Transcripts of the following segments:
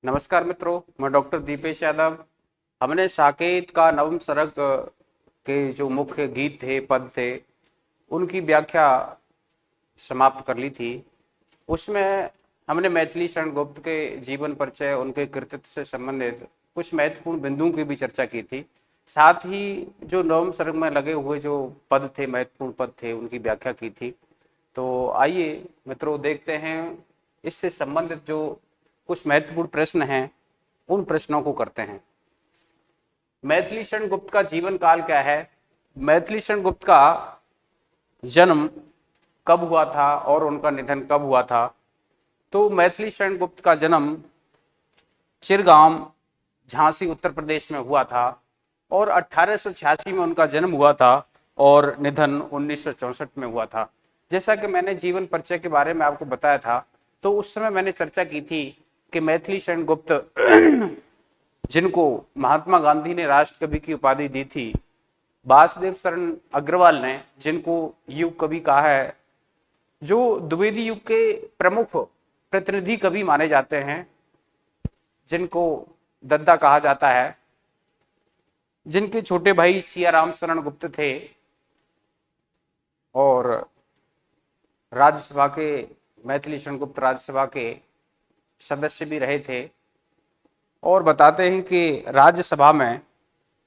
नमस्कार मित्रों, मैं डॉक्टर दीपेश यादव। हमने साकेत का नवम सर्ग के जो मुख्य गीत थे, पद थे, उनकी व्याख्या समाप्त कर ली थी। उसमें हमने मैथिली शरण गुप्त के जीवन परिचय, उनके कृतित्व से संबंधित कुछ महत्वपूर्ण बिंदुओं की भी चर्चा की थी। साथ ही जो नवम सर्ग में लगे हुए जो पद थे, महत्वपूर्ण पद थे, उनकी व्याख्या की थी। तो आइए मित्रों, देखते हैं इससे संबंधित जो कुछ महत्वपूर्ण प्रश्न हैं, उन प्रश्नों को करते हैं। मैथिली शरण गुप्त का जीवन काल क्या है? मैथिली शरण गुप्त का जन्म कब हुआ था और उनका निधन कब हुआ था? तो मैथिली शरण गुप्त का जन्म चिरगांव, झांसी, उत्तर प्रदेश में हुआ था और 1886 में उनका जन्म हुआ था और निधन 1964 में हुआ था। जैसा कि मैंने जीवन परिचय के बारे में आपको बताया था, तो उस समय मैंने चर्चा की थी कि मैथिली शरण गुप्त जिनको महात्मा गांधी ने राष्ट्र कवि की उपाधि दी थी, वासुदेव शरण अग्रवाल ने जिनको युग कवि कहा है, जो द्विवेदी युग के प्रमुख प्रतिनिधि कवि माने जाते हैं, जिनको दद्दा कहा जाता है, जिनके छोटे भाई सियाराम शरण गुप्त थे और राज्यसभा के, मैथिली शरण गुप्त राज्यसभा के सदस्य भी रहे थे। और बताते हैं कि राज्यसभा में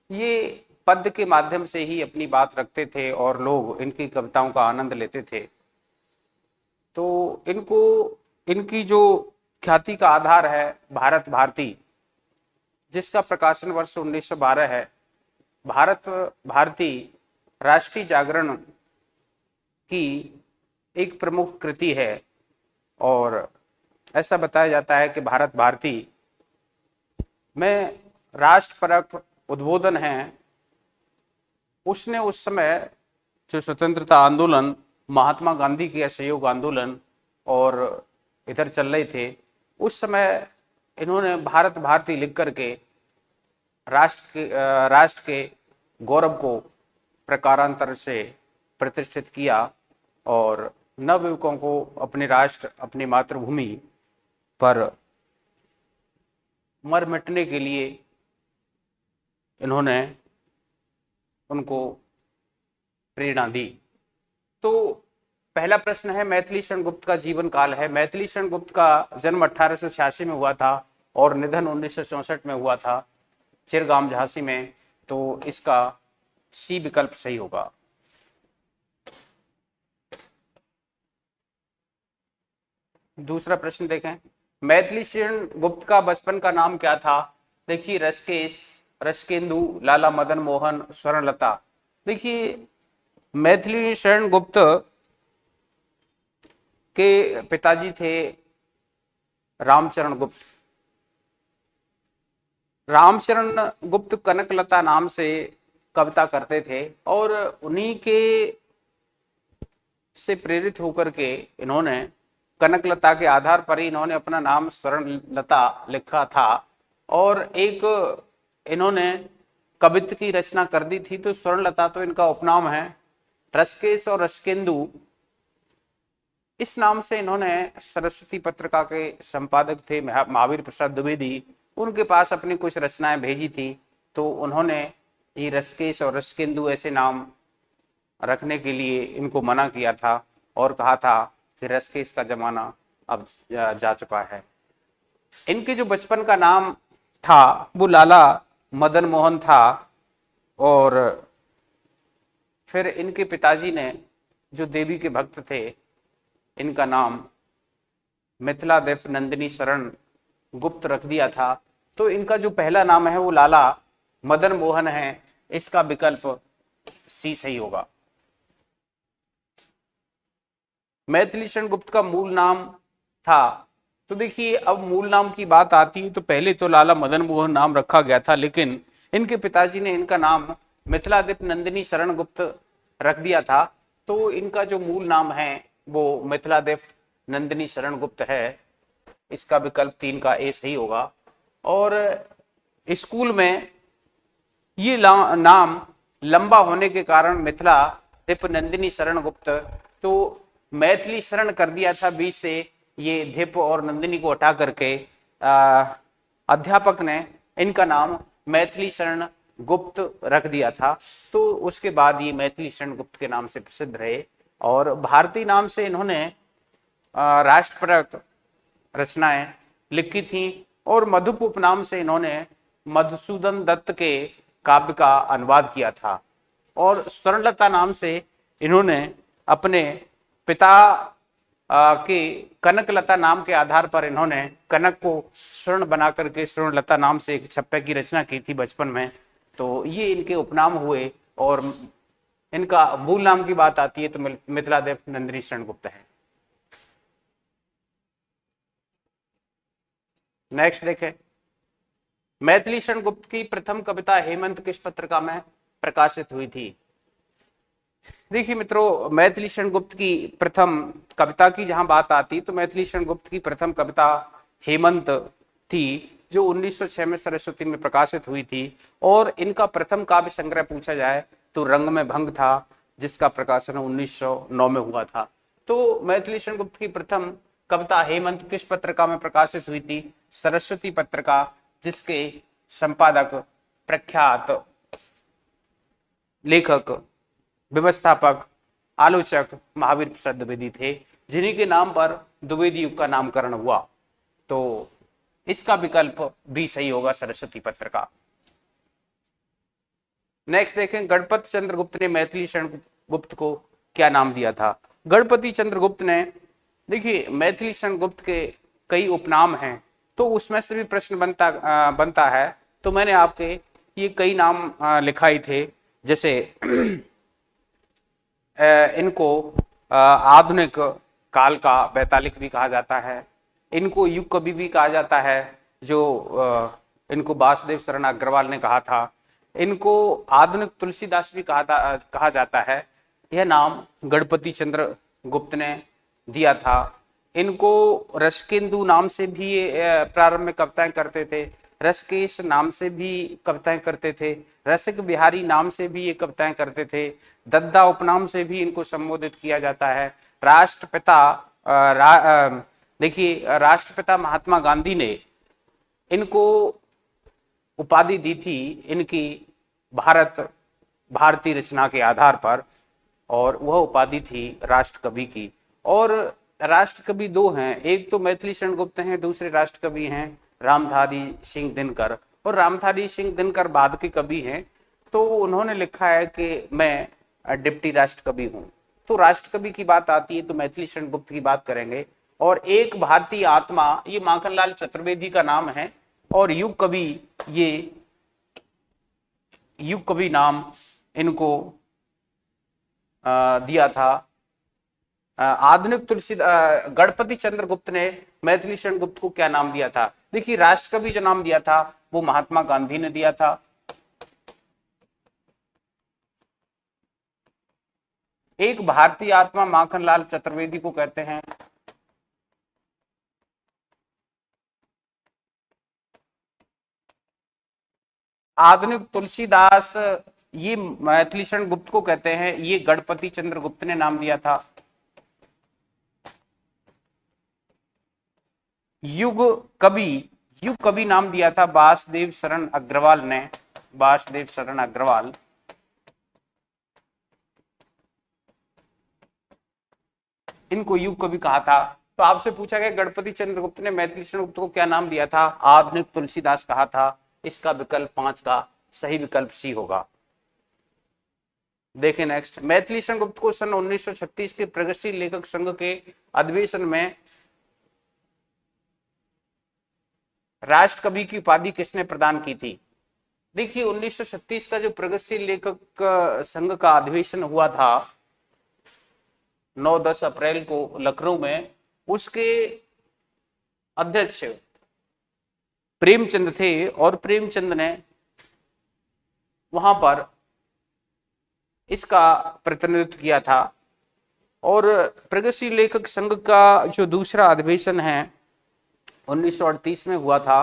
ये पद के माध्यम से ही अपनी बात रखते थे और लोग इनकी कविताओं का आनंद लेते थे। तो इनकी जो ख्याति का आधार है भारत भारती, जिसका प्रकाशन वर्ष 1912 है। भारत भारती राष्ट्रीय जागरण की एक प्रमुख कृति है और ऐसा बताया जाता है कि भारत भारती में राष्ट्रपरक उद्बोधन है। उसने उस समय जो स्वतंत्रता आंदोलन, महात्मा गांधी के असहयोग आंदोलन और इधर चल रहे थे, उस समय इन्होंने भारत भारती लिख करके राष्ट्र के गौरव को प्रकारांतर से प्रतिष्ठित किया और नवयुवकों को अपने राष्ट्र, अपनी मातृभूमि पर मर मिटने के लिए इन्होंने उनको प्रेरणा दी। तो पहला प्रश्न है, मैथिली शरण गुप्त का जीवन काल है। मैथिली शरण गुप्त का जन्म 1886 में हुआ था और निधन 1964 में हुआ था, चिरगांव, झांसी में। तो इसका सी विकल्प सही होगा। दूसरा प्रश्न देखें, मैथिली शरण गुप्त का बचपन का नाम क्या था? देखिए, ऋषिकेश, रसकेंदु, लाला मदन मोहन, स्वर्णलता। देखिए, मैथिली शरण गुप्त के पिताजी थे रामचरण गुप्त। रामचरण गुप्त कनकलता नाम से कविता करते थे और उन्हीं के से प्रेरित होकर के इन्होंने कनकलता के आधार पर ही इन्होंने अपना नाम स्वर्णलता लिखा था और एक इन्होंने कवित्व की रचना कर दी थी। तो स्वर्णलता तो इनका उपनाम है। ऋषिकेश और रसकेंदु, इस नाम से इन्होंने सरस्वती पत्रिका के संपादक थे महावीर प्रसाद द्विवेदी, उनके पास अपनी कुछ रचनाएं भेजी थी। तो उन्होंने ये ऋषिकेश और रसकेंदु ऐसे नाम रखने के लिए इनको मना किया था और कहा था कि ऋषिकेश का जमाना अब जा चुका है। इनके जो बचपन का नाम था वो लाला मदन मोहन था और फिर इनके पिताजी ने, जो देवी के भक्त थे, इनका नाम मिथिला देव नंदिनी शरण गुप्त रख दिया था। तो इनका जो पहला नाम है वो लाला मदन मोहन है। इसका विकल्प सी सही होगा। मैथिली शरण गुप्त का मूल नाम था, तो देखिए, अब मूल नाम की बात आती है तो पहले तो लाला मदन मोहन नाम रखा गया था, लेकिन इनके पिताजी ने इनका नाम मिथिला देव नंदिनी शरण गुप्त रख दिया था। तो इनका जो मूल नाम है वो मिथिला देव नंदिनी शरण गुप्त है। इसका विकल्प 3 का ए सही होगा। और स्कूल में ये नाम लंबा होने के कारण मिथिला देव नंदिनी शरण गुप्त, तो मैथिली शरण कर दिया था बीच से, ये धिप और नंदिनी को हटा करके अध्यापक ने इनका नाम मैथिली शरण गुप्त रख दिया था। तो उसके बाद ये मैथिली शरण गुप्त के नाम से प्रसिद्ध रहे। और भारती नाम से इन्होंने राष्ट्रपरक रचनाएं लिखी थी और मधुप उपनाम से इन्होंने मधुसूदन दत्त के काव्य का अनुवाद किया था। और स्वर्णलता नाम से इन्होंने अपने पिता के कनकलता नाम के आधार पर इन्होंने कनक को स्वर्ण बना करके स्वर्णलता नाम से एक छप्पे की रचना की थी बचपन में। तो ये इनके उपनाम हुए। और इनका मूल नाम की बात आती है तो मिथिलादेव नंदिनी शरण गुप्त है। नेक्स्ट देखें, मैथिली शरण गुप्त की प्रथम कविता हेमंत किस पत्रिका में प्रकाशित हुई थी? देखिए मित्रों, मैथिली शरण गुप्त की प्रथम कविता की जहां बात आती तो मैथिली शरण गुप्त की प्रथम कविता हेमंत थी, जो 1906 में सरस्वती में प्रकाशित हुई थी। और इनका प्रथम काव्य संग्रह पूछा जाए तो रंग में भंग था, जिसका प्रकाशन 1909 में हुआ था। तो मैथिली शरण गुप्त की प्रथम कविता हेमंत किस पत्रिका में प्रकाशित हुई थी? सरस्वती पत्रिका, जिसके संपादक प्रख्यात लेखक, व्यवस्थापक, आलोचक महावीर प्रसाद द्विवेदी थे, जिन्हीं के नाम पर द्विवेदी युग का नामकरण हुआ। तो इसका विकल्प भी सही होगा, सरस्वती पत्रिका। नेक्स्ट देखें, गणपति चंद्र गुप्त ने मैथिली शरण गुप्त को क्या नाम दिया था? गणपति चंद्र गुप्त ने, देखिए मैथिली शरण गुप्त के कई उपनाम हैं, तो उसमें से भी प्रश्न बनता है। तो मैंने आपके ये कई नाम लिखाए थे, जैसे इनको आधुनिक काल का वैतालिक भी कहा जाता है, इनको युग कवि भी कहा जाता है, जो इनको वासुदेव शरण अग्रवाल ने कहा था। इनको आधुनिक तुलसीदास भी कहा जाता है। यह नाम गणपति चंद्र गुप्त ने दिया था। इनको रसकेंदु नाम से भी प्रारंभ में कविताएं करते थे, रसकेश नाम से भी कविताएं करते थे, रसिक बिहारी नाम से भी ये कविताएं करते थे, दद्दा उपनाम से भी इनको संबोधित किया जाता है। राष्ट्रपिता देखिए राष्ट्रपिता महात्मा गांधी ने इनको उपाधि दी थी इनकी भारतीय रचना के आधार पर, और वह उपाधि थी राष्ट्र कवि की। और राष्ट्र कवि दो हैं, एक तो मैथिली शरण गुप्त हैं, दूसरे राष्ट्र कवि हैं रामधारी सिंह दिनकर। और रामधारी सिंह दिनकर बाद के कवि हैं, तो उन्होंने लिखा है कि मैं डिप्टी राष्ट्र कवि हूं। तो राष्ट्र कवि की बात आती है तो मैथिली शरण गुप्त की बात करेंगे। और एक भारतीय आत्मा, ये माखनलाल चतुर्वेदी का नाम है। और युग कवि, ये युग कवि नाम इनको दिया था आधुनिक गणपति चंद्र गुप्त ने मैथिली शरण गुप्त को क्या नाम दिया था? देखिए राष्ट्र कवि जो नाम दिया था वो महात्मा गांधी ने दिया था। एक भारतीय आत्मा माखनलाल चतुर्वेदी को कहते हैं। आधुनिक तुलसीदास, ये मैथिली शरण गुप्त को कहते हैं। ये गणपति चंद्र गुप्त ने नाम दिया था। युग कवि नाम दिया था वासुदेव शरण अग्रवाल ने, वासुदेव शरण अग्रवाल। इनको युग कवि कहा था। तो आपसे पूछा गया गणपति चंद्र गुप्त ने मैथिली शरण गुप्त को क्या नाम दिया था? आधुनिक तुलसीदास कहा था। इसका विकल्प 5 का सही विकल्प सी होगा। देखें नेक्स्ट, मैथिली शरण गुप्त को सन 1936 के प्रगतिशील लेखक संघ के अधिवेशन में राष्ट्र कवि की उपाधि किसने प्रदान की थी? देखिए 1936 का जो प्रगतिशील लेखक संघ का अधिवेशन हुआ था 9-10 अप्रैल को लखनऊ में, उसके अध्यक्ष प्रेमचंद थे। और प्रेमचंद ने वहां पर इसका प्रतिनिधित्व किया था। और प्रगतिशील लेखक संघ का जो दूसरा अधिवेशन है 1938 में हुआ था।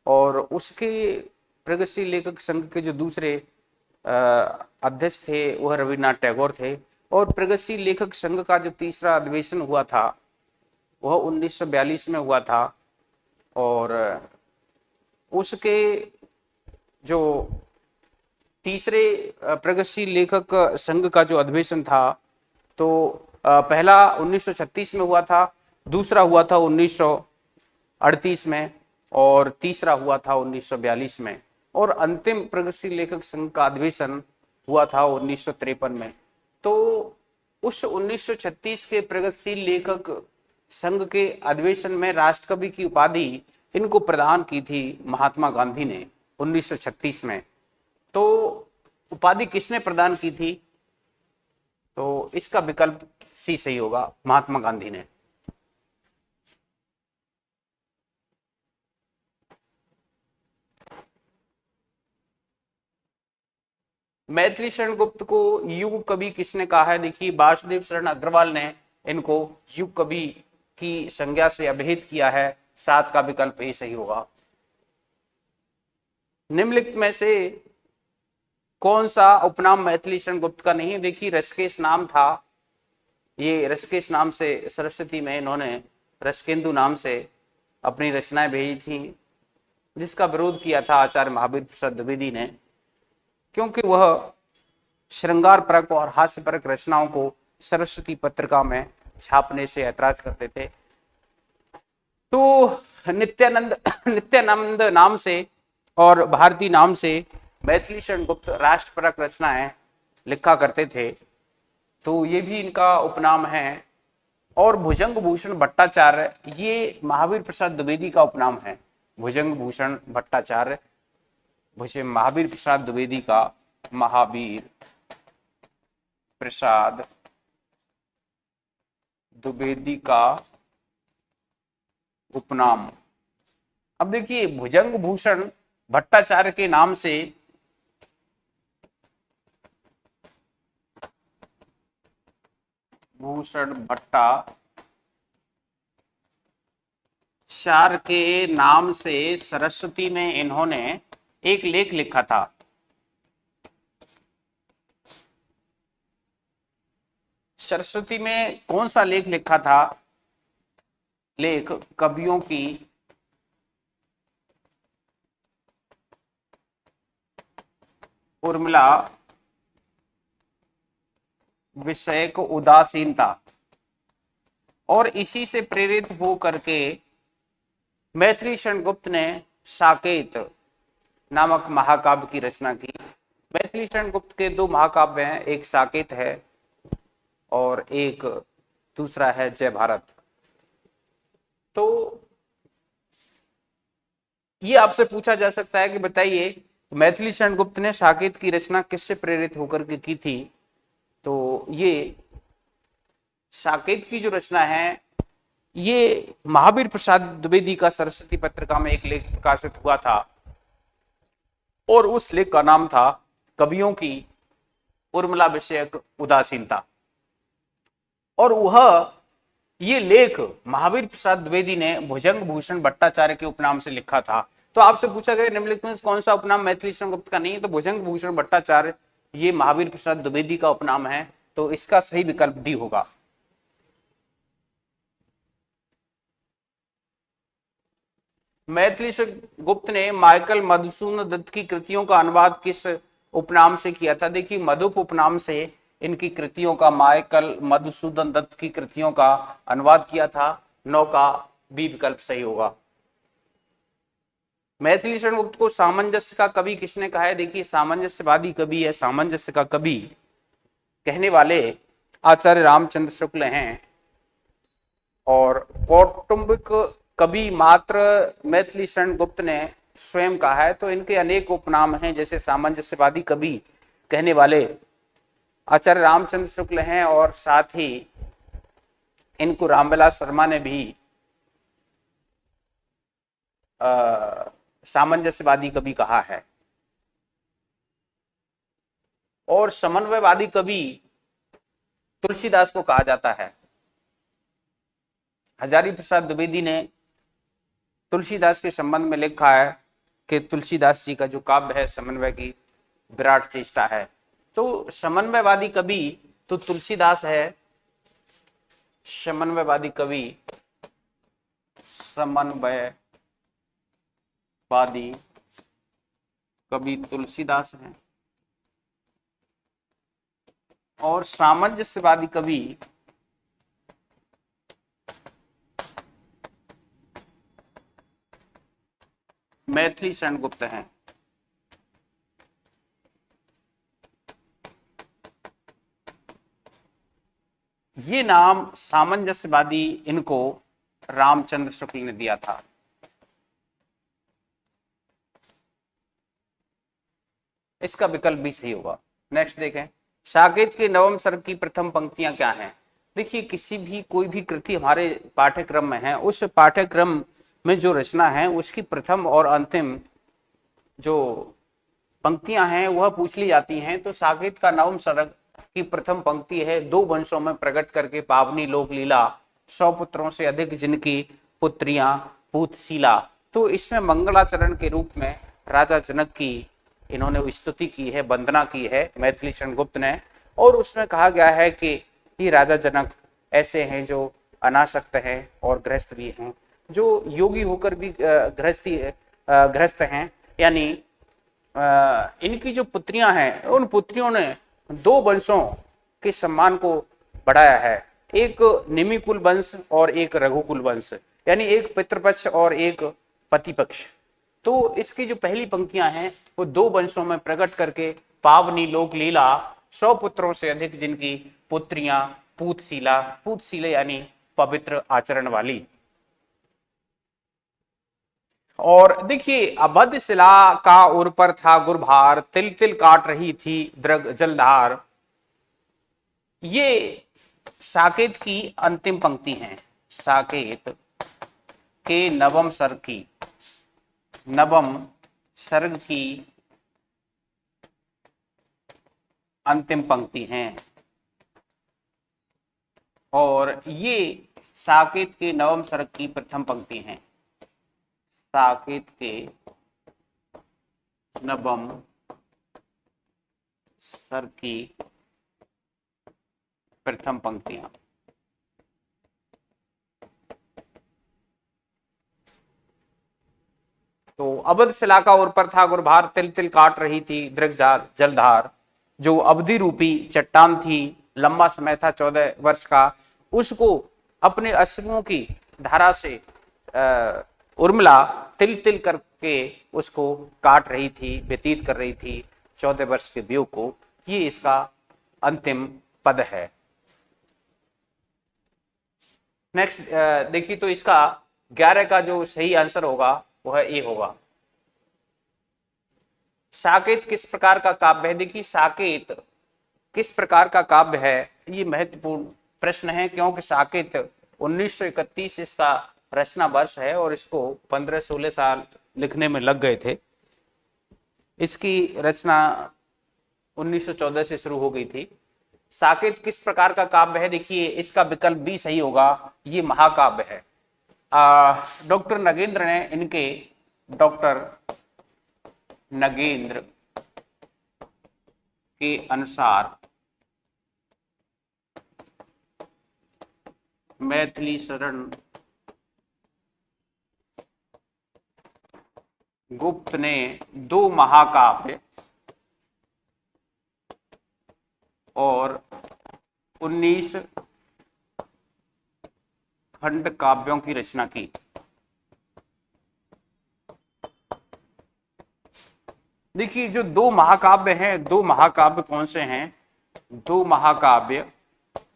और उसके प्रगतिशील लेखक संघ के जो दूसरे अध्यक्ष थे वह रविन्द्रनाथ टैगोर थे। और प्रगतिशील लेखक संघ का जो तीसरा अधिवेशन हुआ था वह 1942 में हुआ था। और उसके जो तीसरे प्रगतिशील लेखक संघ का जो अधिवेशन था, तो पहला 1936 में हुआ था, दूसरा हुआ था 1938 में, और तीसरा हुआ था 1942 में, और अंतिम प्रगतिशील लेखक संघ का अधिवेशन हुआ था 1953 में। तो उस 1936 के प्रगतिशील लेखक संघ के अधिवेशन में राष्ट्रकवि की उपाधि इनको प्रदान की थी महात्मा गांधी ने 1936 में। तो उपाधि किसने प्रदान की थी? तो इसका विकल्प सी सही होगा, महात्मा गांधी ने। मैथिली शरण गुप्त को युग कवि किसने कहा है? देखिए, वासुदेव शरण अग्रवाल ने इनको युग कवि की संज्ञा से अभिहित किया है। 7 का विकल्प ए सही होगा। निम्नलिखित में से कौन सा उपनाम मैथिली शरण गुप्त का नहीं है? देखिए, ऋषिकेश नाम था, ये ऋषिकेश नाम से सरस्वती में इन्होंने ऋषिकेंदु नाम से अपनी रचनाएं भेजी थी, जिसका विरोध किया था आचार्य महावीर प्रसाद द्विवेदी ने, क्योंकि वह श्रृंगार परक और हास्य परक रचनाओं को सरस्वती पत्रिका में छापने से ऐतराज करते थे। तो नित्यानंद नाम से और भारती नाम से मैथिली शरण गुप्त राष्ट्रपरक रचनाएं लिखा करते थे, तो ये भी इनका उपनाम है। और भुजंग भूषण भट्टाचार्य, ये महावीर प्रसाद द्विवेदी का उपनाम है। भुजंग भूषण भट्टाचार्य महावीर प्रसाद द्विवेदी का, महावीर प्रसाद द्विवेदी का उपनाम। अब देखिए, भुजंग भूषण भट्टाचार्य के नाम से भूषण भट्टाचार्य के नाम से सरस्वती में इन्होंने एक लेख लिखा था। सरस्वती में कौन सा लेख लिखा था? लेख कवियों की उर्मिला विषय को उदासीनता, और इसी से प्रेरित हो करके मैथिली शरण गुप्त ने साकेत नामक महाकाव्य की रचना की। मैथिली शरण गुप्त के 2 महाकाव्य हैं, एक साकेत है और एक दूसरा है जय भारत। तो ये आपसे पूछा जा सकता है कि बताइए, मैथिली शरण गुप्त ने साकेत की रचना किससे प्रेरित होकर के की थी? तो ये साकेत की जो रचना है, ये महावीर प्रसाद द्विवेदी का सरस्वती पत्रिका में एक लेख प्रकाशित हुआ था, और उस लेख का नाम था कवियों की उर्मिला विषयक उदासीनता। और वह ये लेख महावीर प्रसाद द्विवेदी ने भुजंग भूषण भट्टाचार्य के उपनाम से लिखा था। तो आपसे पूछा गया निम्नलिखित में कौन सा उपनाम मैथिली शरण गुप्त का नहीं है? तो भुजंग भूषण भट्टाचार्य ये महावीर प्रसाद द्विवेदी का उपनाम है, तो इसका सही विकल्प डी होगा। मैथिली शरण गुप्त ने माइकल मधुसूदन दत्त की कृतियों का अनुवाद किस उपनाम से किया था? देखिए, मधुप उपनाम से इनकी कृतियों का, माइकल मधुसूदन दत्त की कृतियों का अनुवाद किया था। 9 का बी विकल्प सही होगा। मैथिली शरण गुप्त को सामंजस्य का कवि किसने कहा है? देखिए, सामंजस्यवादी कवि है, सामंजस्य का कवि कहने वाले आचार्य रामचंद्र शुक्ल हैं। और कौटुंबिक कवि मात्र मैथिली शरण गुप्त ने स्वयं कहा है। तो इनके अनेक उपनाम हैं, जैसे सामंजस्यवादी कवि कहने वाले आचार्य रामचंद्र शुक्ल हैं, और साथ ही इनको रामविलास शर्मा ने भी सामंजस्यवादी कवि कहा है। और समन्वयवादी कवि तुलसीदास को कहा जाता है। हजारी प्रसाद द्विवेदी ने तुलसीदास के संबंध में लिखा है कि तुलसीदास जी का जो काव्य है समन्वय की विराट चेष्टा है। तो समन्वयवादी कवि तो तुलसीदास है। समन्वयवादी कवि, समन्वयवादी वादी कवि तुलसीदास हैं और सामंजस्यवादी कवि मैथिली शरण गुप्त हैं। ये नाम सामंजस्यवादी इनको रामचंद्र शुक्ल ने दिया था। इसका विकल्प भी सही होगा। नेक्स्ट देखें, साकेत के नवम सर्ग की प्रथम पंक्तियां क्या हैं। देखिए, किसी भी कोई भी कृति हमारे पाठ्यक्रम में है, उस पाठ्यक्रम में जो रचना है उसकी प्रथम और अंतिम जो पंक्तियां हैं वह पूछ ली जाती हैं। तो साकेत का नवम सर्ग की प्रथम पंक्ति है, दो वंशों में प्रकट करके पावनी लोक लीला, 100 पुत्रों से अधिक जिनकी पुत्रियां पूतशीला। तो इसमें मंगलाचरण के रूप में राजा जनक की इन्होंने स्तुति की है, वंदना की है मैथिली शरण गुप्त ने। और उसमें कहा गया है कि ये राजा जनक ऐसे हैं जो अनासक्त हैं और गृहस्थ भी हैं, जो योगी होकर भी गृहस्थ हैं। यानी इनकी जो पुत्रियां हैं उन पुत्रियों ने दो वंशों के सम्मान को बढ़ाया है, एक निमिकुल वंश और एक रघुकुल वंश, यानी एक पितृपक्ष और एक पति पक्ष। तो इसकी जो पहली पंक्तियां हैं वो दो वंशों में प्रकट करके पावनी लोक लीला, 100 पुत्रों से अधिक जिनकी पुत्रियां पूतशीला, पूतशीले यानी पवित्र आचरण वाली। और देखिए, अभद्र शिला का उर पर था गुरभार, तिल तिल काट रही थी द्रग जलधार। ये साकेत की अंतिम पंक्ति है, साकेत के नवम सर्ग की अंतिम पंक्ति हैं। और ये साकेत के नवम सर्ग की प्रथम पंक्ति हैं। साकेत के नवम सर्ग की प्रथम पंक्तियां। तो अवध शिला का उर पर था गुरभार, तिल तिल काट रही थी दृग जलधार। जो अवधि रूपी चट्टान थी, लंबा समय था 14 वर्ष का, उसको अपने अश्रुओं की धारा से उर्मिला तिल तिल करके उसको काट रही थी, व्यतीत कर रही थी 14 वर्ष के वियोग को। ये इसका अंतिम पद है। नेक्स्ट देखिए, तो इसका 11 का जो सही आंसर होगा वह ए होगा। साकेत किस प्रकार का काव्य है। देखिए, साकेत किस प्रकार का काव्य है, ये महत्वपूर्ण प्रश्न है, क्योंकि साकेत 1931 इसका रचना वर्ष है और इसको 15-16 साल लिखने में लग गए थे। इसकी रचना 1914 से शुरू हो गई थी। साकेत किस प्रकार का काव्य है, देखिए इसका विकल्प भी सही होगा, ये महाकाव्य है। डॉक्टर नगेंद्र ने इनके डॉक्टर नगेंद्र के अनुसार मैथिली शरण गुप्त ने 2 महाकाव्य और 19 खंड काव्यों की रचना की। देखिए, जो 2 महाकाव्य हैं, 2 महाकाव्य कौन से हैं। 2 महाकाव्य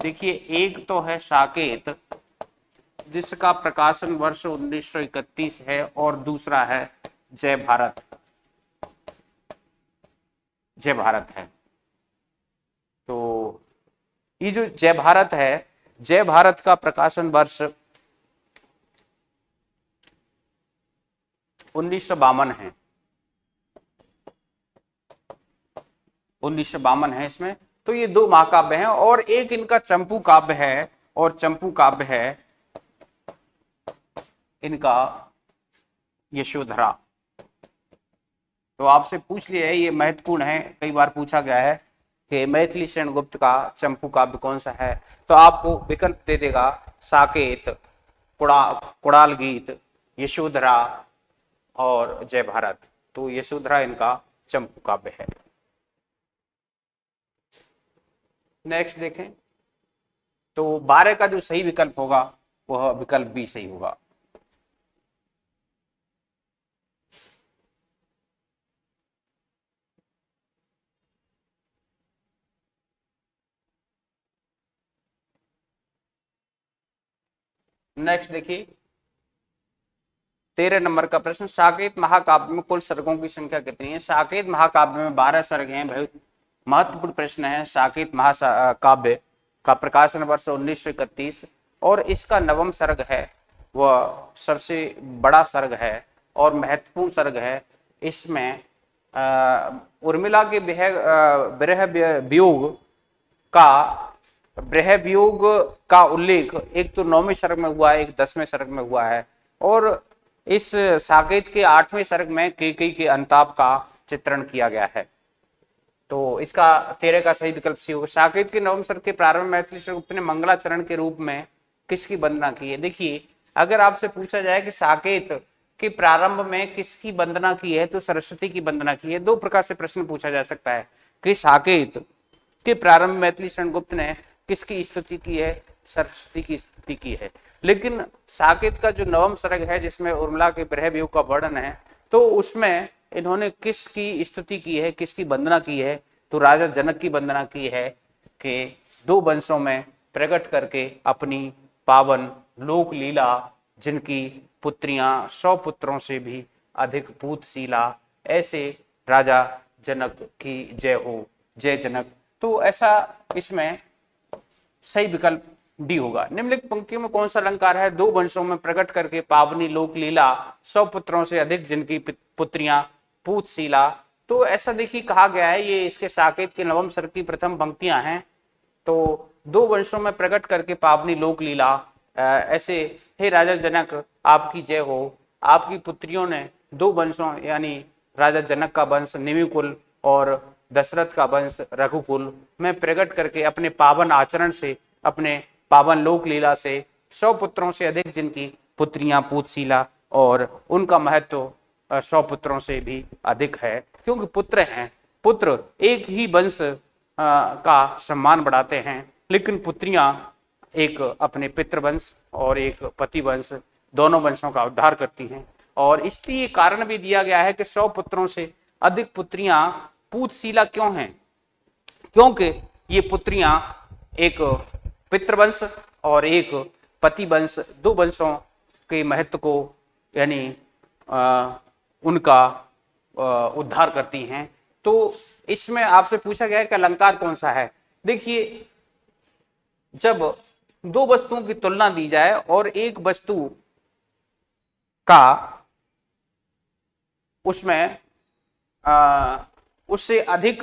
देखिए, एक तो है साकेत जिसका प्रकाशन वर्ष 1931 है और दूसरा है जय भारत। जय भारत है। तो ये जो जय भारत है, जय भारत का प्रकाशन वर्ष 1952 है। 1952 है इसमें। तो ये 2 महाकाव्य हैं और एक इनका चंपू काव्य है, और चंपू काव्य है इनका यशोधरा। तो आपसे पूछ लिया है, ये महत्वपूर्ण है, कई बार पूछा गया है कि मैथिली शरण गुप्त का चंपू काव्य कौन सा है। तो आपको विकल्प दे देगा साकेत, कुड़ाल गीत, यशोधरा और जय भारत। तो यशोधरा इनका चंपू काव्य है। नेक्स्ट देखें तो 12 का जो सही विकल्प होगा वह विकल्प बी सही होगा। नेक्स्ट देखिए 13 नंबर का प्रश्न, साकेत महाकाव्य में कुल सर्गों की संख्या कितनी है? साकेत महाकाव्य में 12 सर्ग हैं। बहुत महत्वपूर्ण प्रश्न है। साकेत महाकाव्य का प्रकाशन वर्ष 1931 और इसका नवम सर्ग है वह सबसे बड़ा सर्ग है और महत्वपूर्ण सर्ग है। इसमें उर्मिला के विरह वियोग का उल्लेख एक तो 9वें सर्ग में हुआ है, एक 10वें सर्ग में हुआ है। और इस साकेत के 8वें सर्ग में कैकेयी के अंताप का चित्रण किया गया है। तो इसका 13 का सही विकल्प सी होगा। साकेत के नवम सर्ग के प्रारंभ में मैथिली चंद्रगुप्त ने मंगलाचरण के रूप में किसकी वंदना की है? देखिए अगर आपसे पूछा जाए कि साकेत के प्रारंभ में किसकी वंदना की है तो सरस्वती की वंदना की है। दो प्रकार से प्रश्न पूछा जा सकता है कि साकेत के प्रारंभ में मैथिली चंद्रगुप्त ने किसकी स्तुति की है? सरस्वती की स्तुति की है। लेकिन साकेत का जो नवम सर्ग है जिसमें उर्मिला के विरह वियोग का वर्णन है तो उसमें इन्होंने किसकी स्तुति की है, किसकी वंदना की है? तो राजा जनक की वंदना की है कि दो वंशों में प्रकट करके अपनी पावन लोक लीला, जिनकी पुत्रियां 100 पुत्रों से भी अधिक पूतशीला, ऐसे राजा जनक की जय हो, जय जनक। तो ऐसा इसमें सही विकल्प डी होगा। निम्नलिखित पंक्तियों में कौन सा अलंकार है? दो वंशों में प्रकट करके पावनी लोक लीला, 100 पुत्रों से अधिक जिनकी पुत्रियां पूतशीला। तो ऐसा देखिए कहा गया है, ये इसके साकेत के नवम सर्ग की प्रथम पंक्तियां हैं। तो दो वंशों में प्रकट करके पावनी लोक लीला, ऐसे हे राजा जनक आपकी जय हो, आपकी पुत्रियों ने दो वंशों यानी राजा जनक का वंश निमिकुल और दशरथ का वंश रघुकुल में प्रकट करके अपने पावन आचरण से, अपने पावन लोक लीला से 100 पुत्रों से अधिक जिनकी पुत्रियां पूतशीला, और उनका महत्व 100 पुत्रों से भी अधिक है क्योंकि पुत्र हैं। पुत्र एक ही वंश का सम्मान बढ़ाते हैं, लेकिन पुत्रियां एक अपने पितृवंश और एक पति वंश, दोनों वंशों का उद्धार करती हैं। और इसलिए कारण भी दिया गया है कि 100 पुत्रों से अधिक पुत्रियां पूतशीला क्यों हैं? क्योंकि ये पुत्रियां एक पितृवंश और एक पति वंश, दो वंशों के महत्व को यानी उनका उद्धार करती हैं। तो इसमें आपसे पूछा गया है कि अलंकार कौन सा है। देखिए जब दो वस्तुओं की तुलना दी जाए और एक वस्तु का उसमें उससे अधिक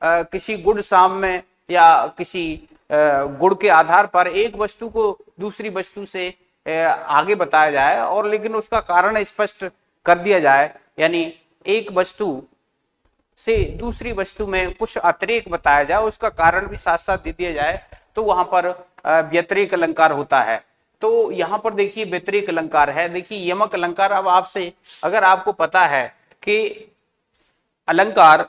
किसी गुण साम्य या किसी गुण के आधार पर एक वस्तु को दूसरी वस्तु से आगे बताया जाए और लेकिन उसका कारण स्पष्ट कर दिया जाए, यानी एक वस्तु से दूसरी वस्तु में कुछ अतिरेक बताया जाए, उसका कारण भी साथ साथ दे दिया जाए, तो वहां पर व्यतिरेक अलंकार होता है। तो यहां पर देखिए व्यतिरेक अलंकार है। देखिए यमक अलंकार, अब आपसे अगर आपको पता है कि अलंकार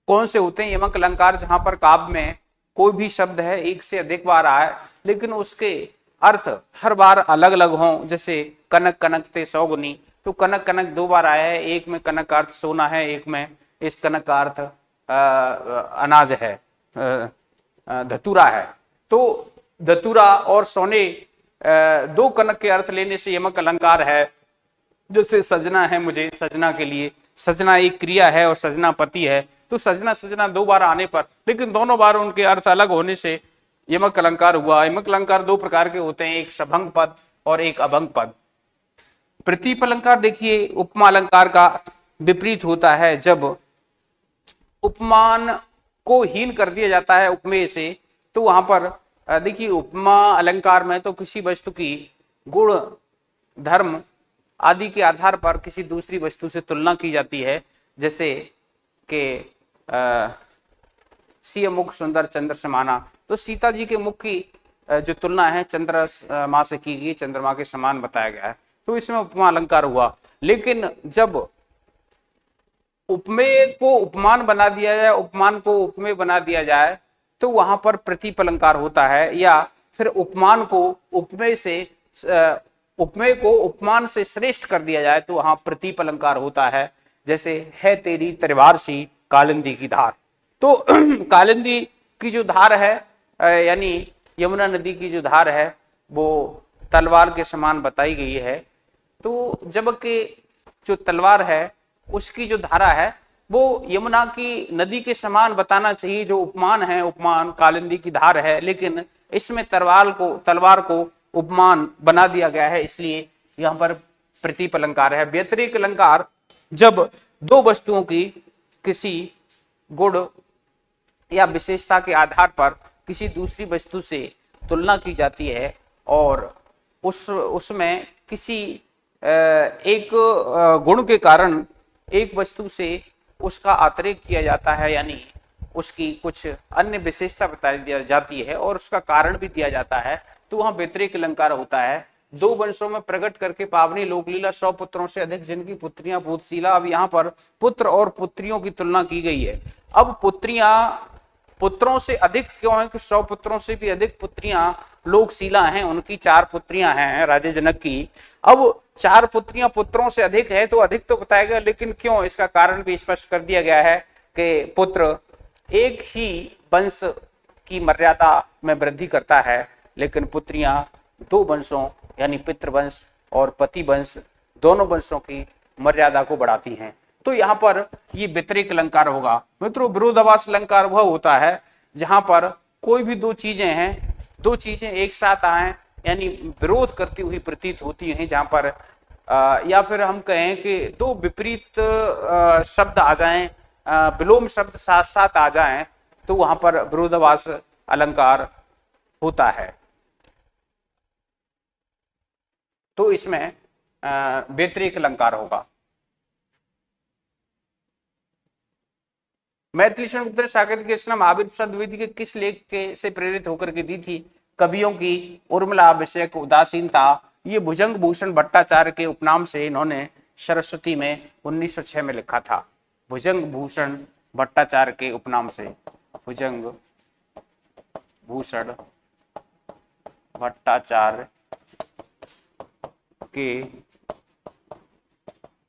कौन से होते हैं, यमक अलंकार जहां पर काव्य में कोई भी शब्द है एक से अधिक बार आए लेकिन उसके अर्थ हर बार अलग अलग हों, जैसे कनक कनक ते सौगुनी, तो कनक कनक 2 बार आया है, एक में कनक का अर्थ सोना है, एक में इस कनक का अर्थ अनाज है, धतूरा है। तो धतूरा और सोने 2 कनक के अर्थ लेने से यमक अलंकार है। जैसे सजना है मुझे, सजना के लिए, सजना एक क्रिया है और सजना पति है, तो सजना सजना 2 बार आने पर लेकिन दोनों बार उनके अर्थ अलग होने से यमक अलंकार हुआ। यमक अलंकार 2 प्रकार के होते हैं, एक सभंग पद और एक अभंग पद। प्रतीप अलंकार देखिए उपमा अलंकार का विपरीत होता है, जब उपमान को हीन कर दिया जाता है उपमेय से, तो वहां पर देखिए उपमा अलंकार में तो किसी वस्तु की गुण धर्म आदि के आधार पर किसी दूसरी वस्तु से तुलना की जाती है, जैसे कि सिय मुख सुंदर चंद्र समाना, तो सीता जी के मुख की जो तुलना है चंद्रमा से की गई, चंद्रमा के समान बताया गया है। तो इसमें उपमा अलंकार हुआ। लेकिन जब उपमेय को उपमान बना दिया जाए, उपमान को उपमेय बना दिया जाए, तो वहां पर प्रतीप अलंकार होता है, या फिर उपमान को उपमेय से उपमेय को उपमान से श्रेष्ठ कर दिया जाए तो वहां प्रतीप अलंकार होता है। जैसे है तेरी तलवार सी कालिंदी की धार, तो कालिंदी की जो धार है, यानी यमुना नदी की जो धार है, वो तलवार के समान बताई गई है। तो जबकि जो तलवार है उसकी जो धारा है वो यमुना की नदी के समान बताना चाहिए, जो उपमान है, उपमान कालिंदी की धार है, लेकिन इसमें तलवार को उपमान बना दिया गया है, इसलिए यहां पर प्रतीप अलंकार है। व्यतिरेक अलंकार जब दो वस्तुओं की किसी गुण या विशेषता के आधार पर किसी दूसरी वस्तु से तुलना की जाती है और उसमें किसी एक गुण के कारण एक वस्तु से उसका अतिरेक किया जाता है, यानी उसकी कुछ अन्य विशेषता बताई जाती है और उसका कारण भी दिया जाता है, तो वहां व्यतिरेक अलंकार होता है। दो वंशों में प्रकट करके पावनी लोकलीला 100 पुत्रों से अधिक जिनकी पुत्रियां पूतशीला। अब यहाँ पर पुत्र और पुत्रियों की तुलना की गई है। अब पुत्रियां पुत्रों से अधिक क्यों है कि 100 पुत्रों से भी अधिक पुत्रियां लोकशीला हैं, उनकी 4 पुत्रियां हैं राजे जनक की। अब 4 पुत्रियां पुत्रों से अधिक है तो अधिक तो बताया गया, लेकिन क्यों, इसका कारण भी स्पष्ट कर दिया गया है कि पुत्र एक ही वंश की मर्यादा में वृद्धि करता है, लेकिन पुत्रियां 2 वंशों यानी पितृवंश और पति वंश दोनों वंशों की मर्यादा को बढ़ाती हैं। तो यहाँ पर ये व्यतिरेक अलंकार होगा। मित्रों, विरोधाभास अलंकार वह होता है जहां पर कोई भी दो चीजें एक साथ आए, यानी विरोध करती हुई प्रतीत होती हैं, जहां पर या फिर हम कहें कि दो विपरीत शब्द आ जाएं, विलोम शब्द साथ साथ आ जाएं, तो वहां पर विरोधाभास अलंकार होता है। तो इसमें व्यतिरेक अलंकार होगा। मैथिली शरणगुप्त साकेत की रचना महावीर प्रसाद द्विवेदी के किस लेख के से प्रेरित होकर के दी थी? कवियों की उर्मिला विषयक उदासीनता। ये भुजंग भूषण भट्टाचार्य के उपनाम से इन्होंने सरस्वती में 1906 में लिखा था। भुजंग भूषण भट्टाचार्य के उपनाम से, भुजंग भूषण भट्टाचार्य के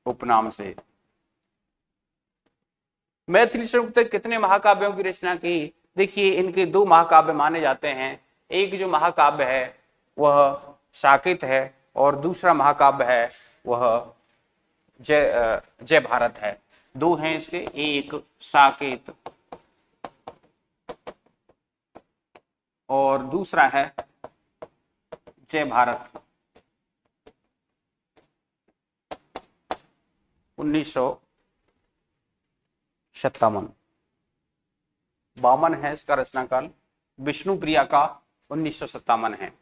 उपनाम से। मैथिली शरणगुप्त कितने महाकाव्यों की रचना की? देखिए, इनके 2 महाकाव्य माने जाते हैं। एक जो महाकाव्य है वह साकेत है और दूसरा महाकाव्य है वह जय भारत है। 2 हैं इसके, एक साकेत और दूसरा है जय भारत। 1957 52 है इसका रचना काल। विष्णु प्रिया का 1957 है।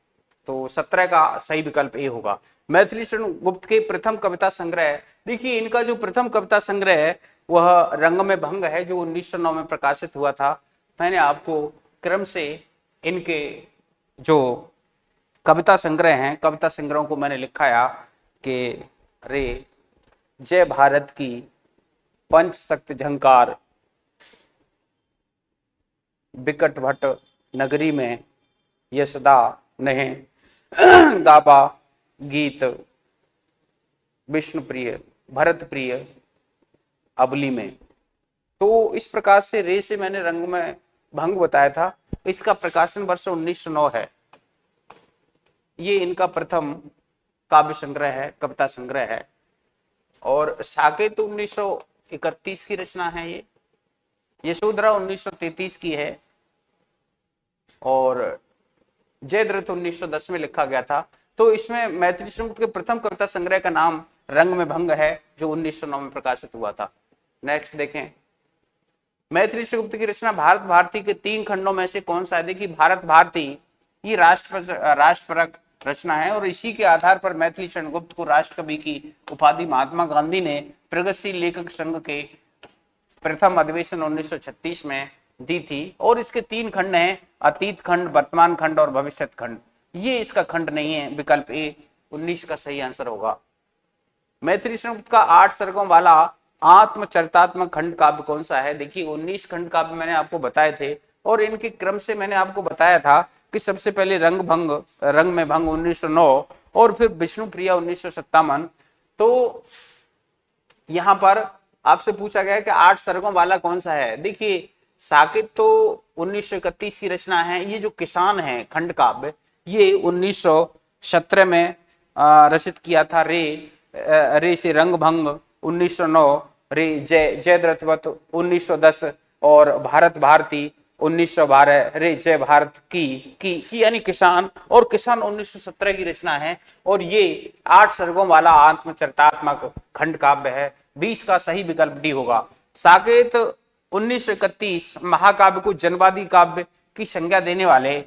तो 17 का सही विकल्प ए होगा। मैथिली शरणगुप्त के प्रथम कविता संग्रह, देखिए इनका जो प्रथम कविता संग्रह है वह रंग में भंग है, जो 1909 में प्रकाशित हुआ था। मैंने आपको क्रम से इनके जो कविता संग्रह हैं, कविता संग्रहों को मैंने लिखाया कि रे जय भारत की पंच शक्ति झंकार, बिकट भट्ट नगरी में यशदा ने गाबा गीत, विष्णु प्रिय भरत प्रिय अबली में। तो इस प्रकार से रे से मैंने रंग में भंग बताया था। इसका प्रकाशन वर्ष 1909 है। ये इनका प्रथम काव्य संग्रह है, कविता संग्रह है। और साकेत तो 1931 की रचना है। ये यशोधरा 1933 की है और जयद्रथ 1910 में लिखा गया था। तो इसमें मैथिली शरणगुप्त के प्रथम कविता संग्रह का नाम रंग में भंग है, जो 1909 में प्रकाशित हुआ था। नेक्स्ट देखें, मैथिली शरणगुप्त की रचना भारत भारती के 3 खंडों में से कौन सा है? देखिए, भारत भारती ये राष्ट्रपरक रचना है और इसी के आधार पर मैथिली शरणगुप्त को राष्ट्रकवि की उपाधि महात्मा गांधी ने प्रगतिशील लेखक संघ के प्रथम अधिवेशन 1936 में दी थी। और इसके 3 खंड हैं, अतीत खंड, वर्तमान खंड और भविष्यत खंड। ये इसका खंड नहीं है, विकल्प ए 19 का सही आंसर होगा। मैथिली शरण का 8 सर्गों वाला आत्मचरितात्मक खंड काव्य कौन सा है? देखिए 19 खंड काव्य मैंने आपको बताए थे और इनके क्रम से मैंने आपको बताया था कि सबसे पहले रंग में भंग 1909 और फिर विष्णु प्रिया 1957। तो यहां पर आपसे पूछा गया कि 8 सर्गों वाला कौन सा है। देखिए साकेत तो 1931 की रचना है। ये जो किसान है खंड काव्य ये 1917 में रचित किया था। रे से रंग भंग 1909, रे जयद्रथवत 1910 और भारत भारती 1912, रे जय भारत की यानी किसान, और किसान 1917 की रचना है और ये 8 सर्गों वाला आत्मचरितात्मक खंड काव्य है। 20 का सही विकल्प डी होगा। साकेत 1931 महाकाव्य को जनवादी काव्य की संज्ञा देने वाले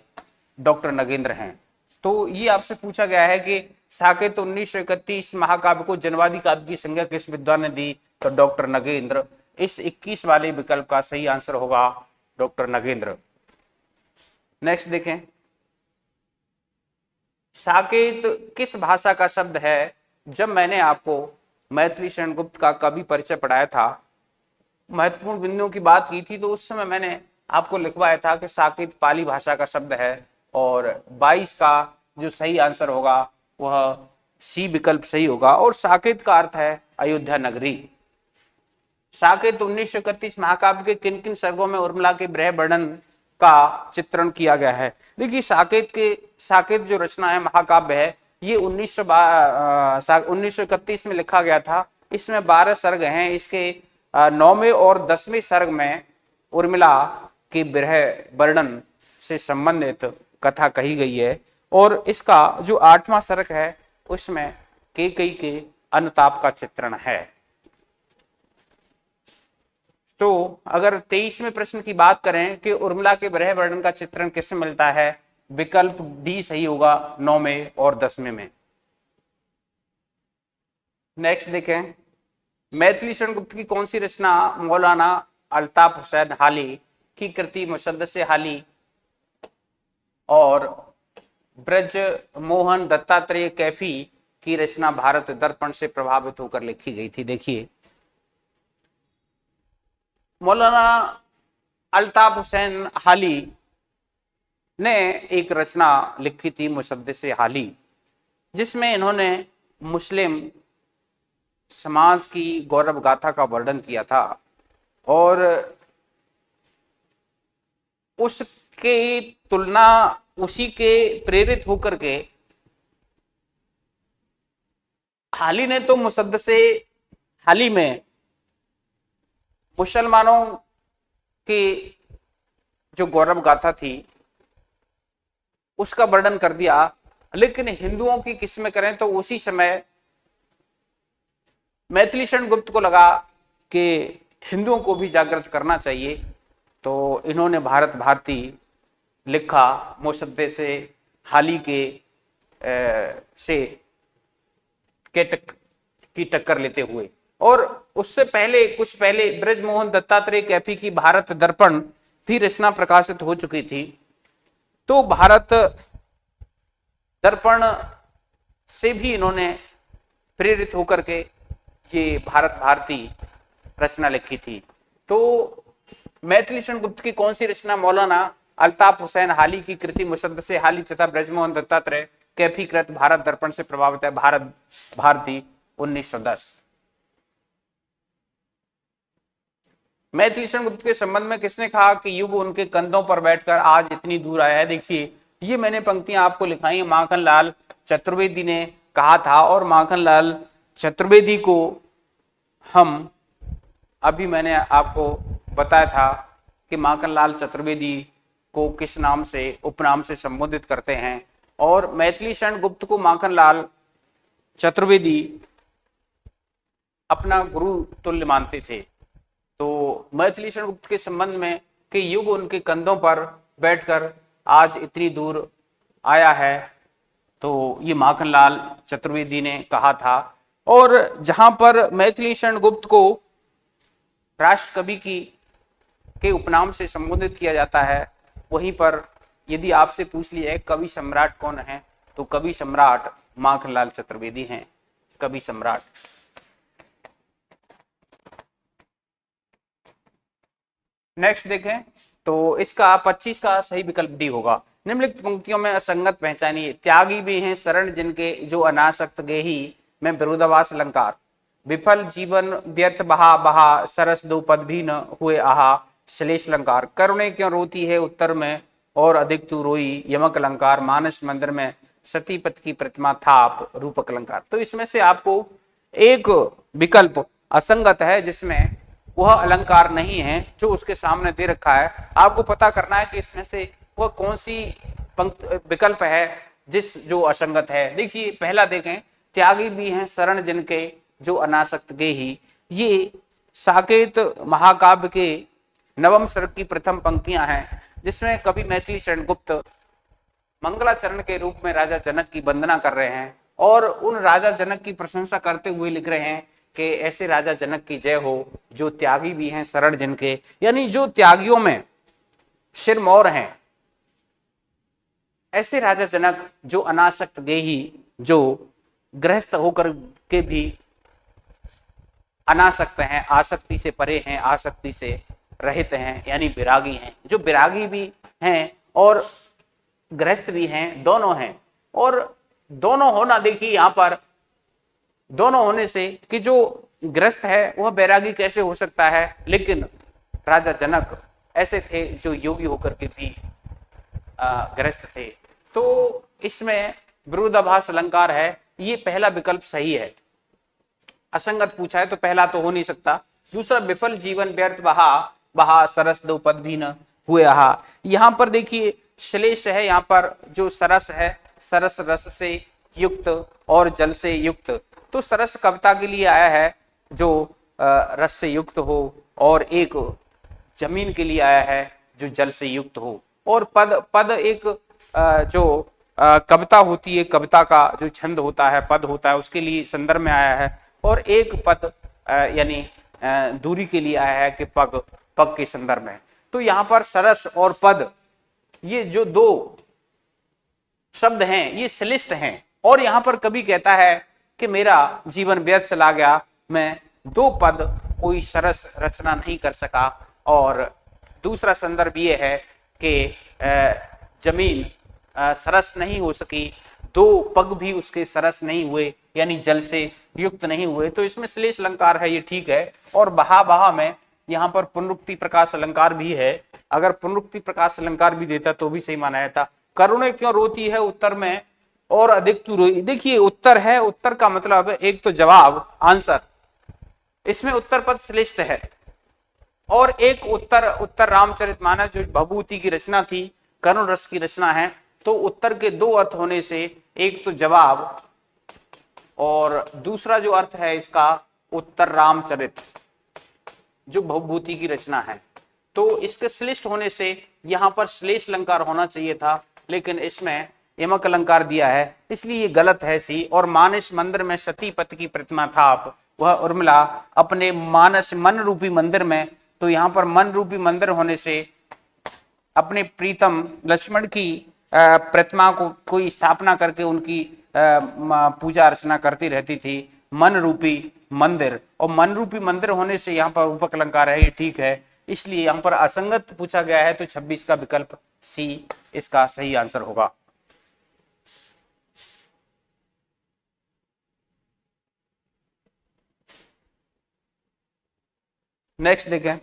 डॉक्टर नगेंद्र हैं। तो ये आपसे पूछा गया है कि साकेत 1931 महाकाव्य को जनवादी काव्य की संज्ञा किस विद्वान ने दी? तो डॉक्टर नगेंद्र। इस 21 वाले विकल्प का सही आंसर होगा डॉक्टर नगेंद्र। नेक्स्ट देखें, साकेत किस भाषा का शब्द है? जब मैंने आपको मैथिली शरण गुप्त का कवि परिचय पढ़ाया था, महत्वपूर्ण बिंदुओं की बात की थी, तो उस समय मैंने आपको लिखवाया था कि साकेत पाली भाषा का शब्द है और 22 का जो सही आंसर होगा वह सी विकल्प सही होगा। और साकेत का अर्थ है अयोध्या नगरी। साकेत 1931 महाकाव्य के किन किन सर्गों में उर्मिला के ब्रह वर्णन का चित्रण किया गया है? देखिए साकेत जो रचना है महाकाव्य है ये 1931 में लिखा गया था। इसमें 12 सर्ग हैं। इसके 9वें और 10वें सर्ग में उर्मिला के ब्रह वर्णन से संबंधित कथा कही गई है और इसका जो 8वां सर्ग है उसमें कैकेयी के अनुताप का चित्रण है। तो अगर 23वें प्रश्न की बात करें कि उर्मिला के ब्रह वर्णन का चित्रण किससे मिलता है? विकल्प डी सही होगा 9वें और 10वें में। नेक्स्ट देखें, मैथिली शरण गुप्त की कौन सी रचना मौलाना अल्ताफ हुसैन हाली की कृति मुसद्दसे हाली और ब्रज मोहन दत्तात्रेय कैफी की रचना भारत दर्पण से प्रभावित होकर लिखी गई थी? देखिए मौलाना अल्ताफ हुसैन हाली ने एक रचना लिखी थी मुसद्दसे हाली, जिसमें इन्होंने मुस्लिम समाज की गौरव गाथा का वर्णन किया था और उसके तुलना उसी के प्रेरित होकर के हाली ने तो मुसद्दसे हाली में मुसलमानों की जो गौरव गाथा थी उसका वर्णन कर दिया, लेकिन हिंदुओं की किस्में करें तो उसी समय मैथिली शरण गुप्त को लगा कि हिंदुओं को भी जागृत करना चाहिए, तो इन्होंने भारत भारती लिखा मुसद्दसे हाली की टक्कर लेते हुए। और उससे पहले कुछ पहले ब्रजमोहन दत्तात्रेय कैफी की भारत दर्पण भी रचना प्रकाशित हो चुकी थी। तो भारत दर्पण से भी इन्होंने प्रेरित होकर के ये भारत भारती रचना लिखी थी। तो मैथिली शरण गुप्त की कौन सी रचना मौलाना अल्ताफ हुसैन हाली की कृति मुसद्दसे हाली तथा ब्रजमोहन दत्तात्रेय कैफी कृत भारत दर्पण से प्रभावित है? भारत भारती 1910। मैथिली शरण गुप्त के संबंध में किसने कहा कि युग उनके कंधों पर बैठकर आज इतनी दूर आया है? देखिए ये मैंने पंक्तियां आपको लिखाई है, माखनलाल चतुर्वेदी ने कहा था और माखनलाल चतुर्वेदी को हम अभी मैंने आपको बताया था कि माखनलाल चतुर्वेदी को किस नाम से उपनाम से संबोधित करते हैं और मैथिली शरण गुप्त को माखनलाल चतुर्वेदी अपना गुरु तुल्य मानते थे। तो मैथिली शरण गुप्त के संबंध में कि युग उनके कंधों पर बैठकर आज इतनी दूर आया है, तो ये माखनलाल चतुर्वेदी ने कहा था। और जहां पर मैथिली शरण गुप्त को राष्ट्र कवि के उपनाम से संबोधित किया जाता है, वहीं पर यदि आपसे पूछ लिया कवि सम्राट कौन है, तो कवि सम्राट माखनलाल चतुर्वेदी हैं, कवि सम्राट। नेक्स्ट देखें तो इसका 25 का सही विकल्प डी होगा। निम्नलिखित पंक्तियों में असंगत पहचानिए। त्यागी भी हैं शरण जिनके जो अनासक्त गेही में विरोधाभास अलंकार। विफल जीवन व्यर्थ बहा बहा सरस दो पद भी न हुए आहा श्लेष अलंकार। करुणे क्यों रोती है उत्तर में और अधिक तू रोई यमक अलंकार। मानस मंदिर में सती पति की प्रतिमा थाप रूपक अलंकार। तो इसमें से आपको एक विकल्प असंगत है जिसमें वह अलंकार नहीं है जो उसके सामने दे रखा है। आपको पता करना है कि इसमें से वह कौन सी विकल्प है जिस जो असंगत है। देखिए पहला देखें, त्यागी भी हैं शरण जिनके जो अनासक्त गेही। ये साकेत महाकाव्य के नवम सर्ग की प्रथम पंक्तियां हैं जिसमें कवि मैथिली शरण गुप्त मंगलाचरण के रूप में राजा जनक की वंदना कर रहे हैं और उन राजा जनक की प्रशंसा करते हुए लिख रहे हैं कि ऐसे राजा जनक की जय हो जो त्यागी भी हैं शरण जिनके, यानी जो त्यागियों में सिरमौर हैं, ऐसे राजा जनक जो अनासक्त गेही, जो गृहस्थ होकर के भी अनासक्त हैं, आसक्ति से परे हैं, आसक्ति से रहित हैं, यानी विरागी हैं। जो विरागी भी हैं और गृहस्थ भी हैं, दोनों हैं। और दोनों होना, देखिए यहां पर दोनों होने से कि जो गृहस्थ है वह बैरागी कैसे हो सकता है, लेकिन राजा जनक ऐसे थे जो योगी होकर के भी गृहस्थ थे। तो इसमें विरोधाभास अलंकार है, ये पहला विकल्प सही है। असंगत पूछा है तो पहला तो हो नहीं सकता। दूसरा, विफल जीवन व्यर्थ बहा बहा सरस दो पद भी न हुए आहा। यहां पर देखिए श्लेष है, यहाँ पर जो सरस है, सरस रस से युक्त और जल से युक्त। तो सरस कविता के लिए आया है जो रस से युक्त हो, और एक जमीन के लिए आया है जो जल से युक्त हो। और पद एक जो कविता होती है, कविता का जो छंद होता है, पद होता है, उसके लिए संदर्भ में आया है। और एक पद यानी दूरी के लिए आया है कि पग के संदर्भ में। तो यहाँ पर सरस और पद, ये जो दो शब्द हैं ये श्लिष्ट हैं। और यहाँ पर कवि कहता है कि मेरा जीवन व्यर्थ चला गया, मैं दो पद कोई सरस रचना नहीं कर सका। और दूसरा संदर्भ ये है कि जमीन सरस नहीं हो सकी, दो पग भी उसके सरस नहीं हुए, यानी जल से युक्त नहीं हुए। तो इसमें श्लेष अलंकार है, ये ठीक है। और बहा बहा में यहाँ पर पुनरुक्ति प्रकाश अलंकार भी है। अगर पुनरुक्ति प्रकाश अलंकार भी देता तो भी सही माना जाता। करुणे क्यों रोती है उत्तर में और अधिक तू रोई। देखिए उत्तर है, उत्तर का मतलब एक तो जवाब, आंसर, इसमें उत्तर पद श्लिष्ट है। और एक उत्तर रामचरितमानस जो भभूति की रचना थी, करुण रस की रचना है। तो उत्तर के दो अर्थ होने से एक तो जवाब और दूसरा जो अर्थ है इसका उत्तर रामचरित जो भभूति की रचना है। तो इसके श्लिष्ट होने से यहाँ पर श्लेष अलंकार होना चाहिए था, लेकिन इसमें यमक अलंकार दिया है, इसलिए ये गलत है सी। और मानस मंदिर में सती पति की प्रतिमा था, वह उर्मिला अपने मानस मन रूपी मंदिर में। तो यहाँ पर मन रूपी मंदिर होने से अपने प्रीतम लक्ष्मण की प्रतिमा को कोई स्थापना करके उनकी पूजा अर्चना करती रहती थी। मन रूपी मंदिर, और मन रूपी मंदिर होने से यहाँ पर रूपक अलंकार है, ये ठीक है। इसलिए यहाँ पर असंगत पूछा गया है, तो 26 का विकल्प सी इसका सही आंसर होगा। नेक्स्ट देखें,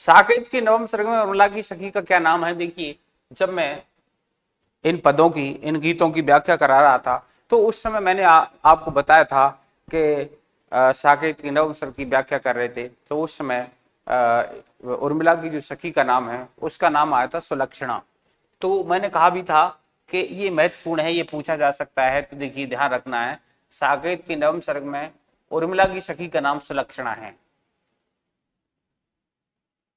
साकेत की नवम सर्ग में उर्मिला की सखी का क्या नाम है। देखिए जब मैं इन पदों की, इन गीतों की व्याख्या करा रहा था तो उस समय मैंने आपको बताया था कि साकेत की नवम सर्ग की व्याख्या कर रहे थे। तो उस समय उर्मिला की जो सखी का नाम है उसका नाम आया था सुलक्षणा। तो मैंने कहा भी था कि ये महत्वपूर्ण है, ये पूछा जा सकता है। तो देखिए ध्यान रखना है, साकेत की नवम सर्ग में उर्मिला की सखी का नाम सुलक्षणा है।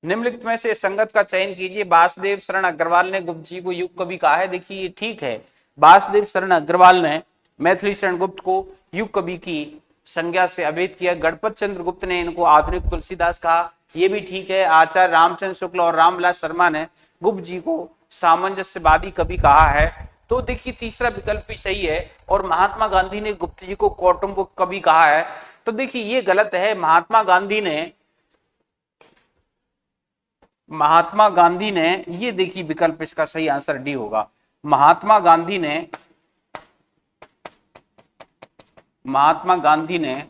निम्नलिखित में से संगत का चयन कीजिए। वासुदेव शरण अग्रवाल ने गुप्त जी को युग कवि कहा है। देखिए ये ठीक है, वासुदेव शरण अग्रवाल ने मैथिली शरण गुप्त को युग कवि की संज्ञा से अभेद किया। गणपत चंद्र गुप्त ने इनको आधुनिक तुलसीदास कहा, ये भी ठीक है। आचार्य रामचंद्र शुक्ल और रामविलास शर्मा ने गुप्त जी को सामंजस्यवादी कवि कहा है। तो देखिए तीसरा विकल्प भी सही है। और महात्मा गांधी ने गुप्त जी को कौटुंबिक कवि कहा है, तो देखिए ये गलत है। महात्मा गांधी ने ये देखिए विकल्प इसका सही आंसर डी होगा। महात्मा गांधी ने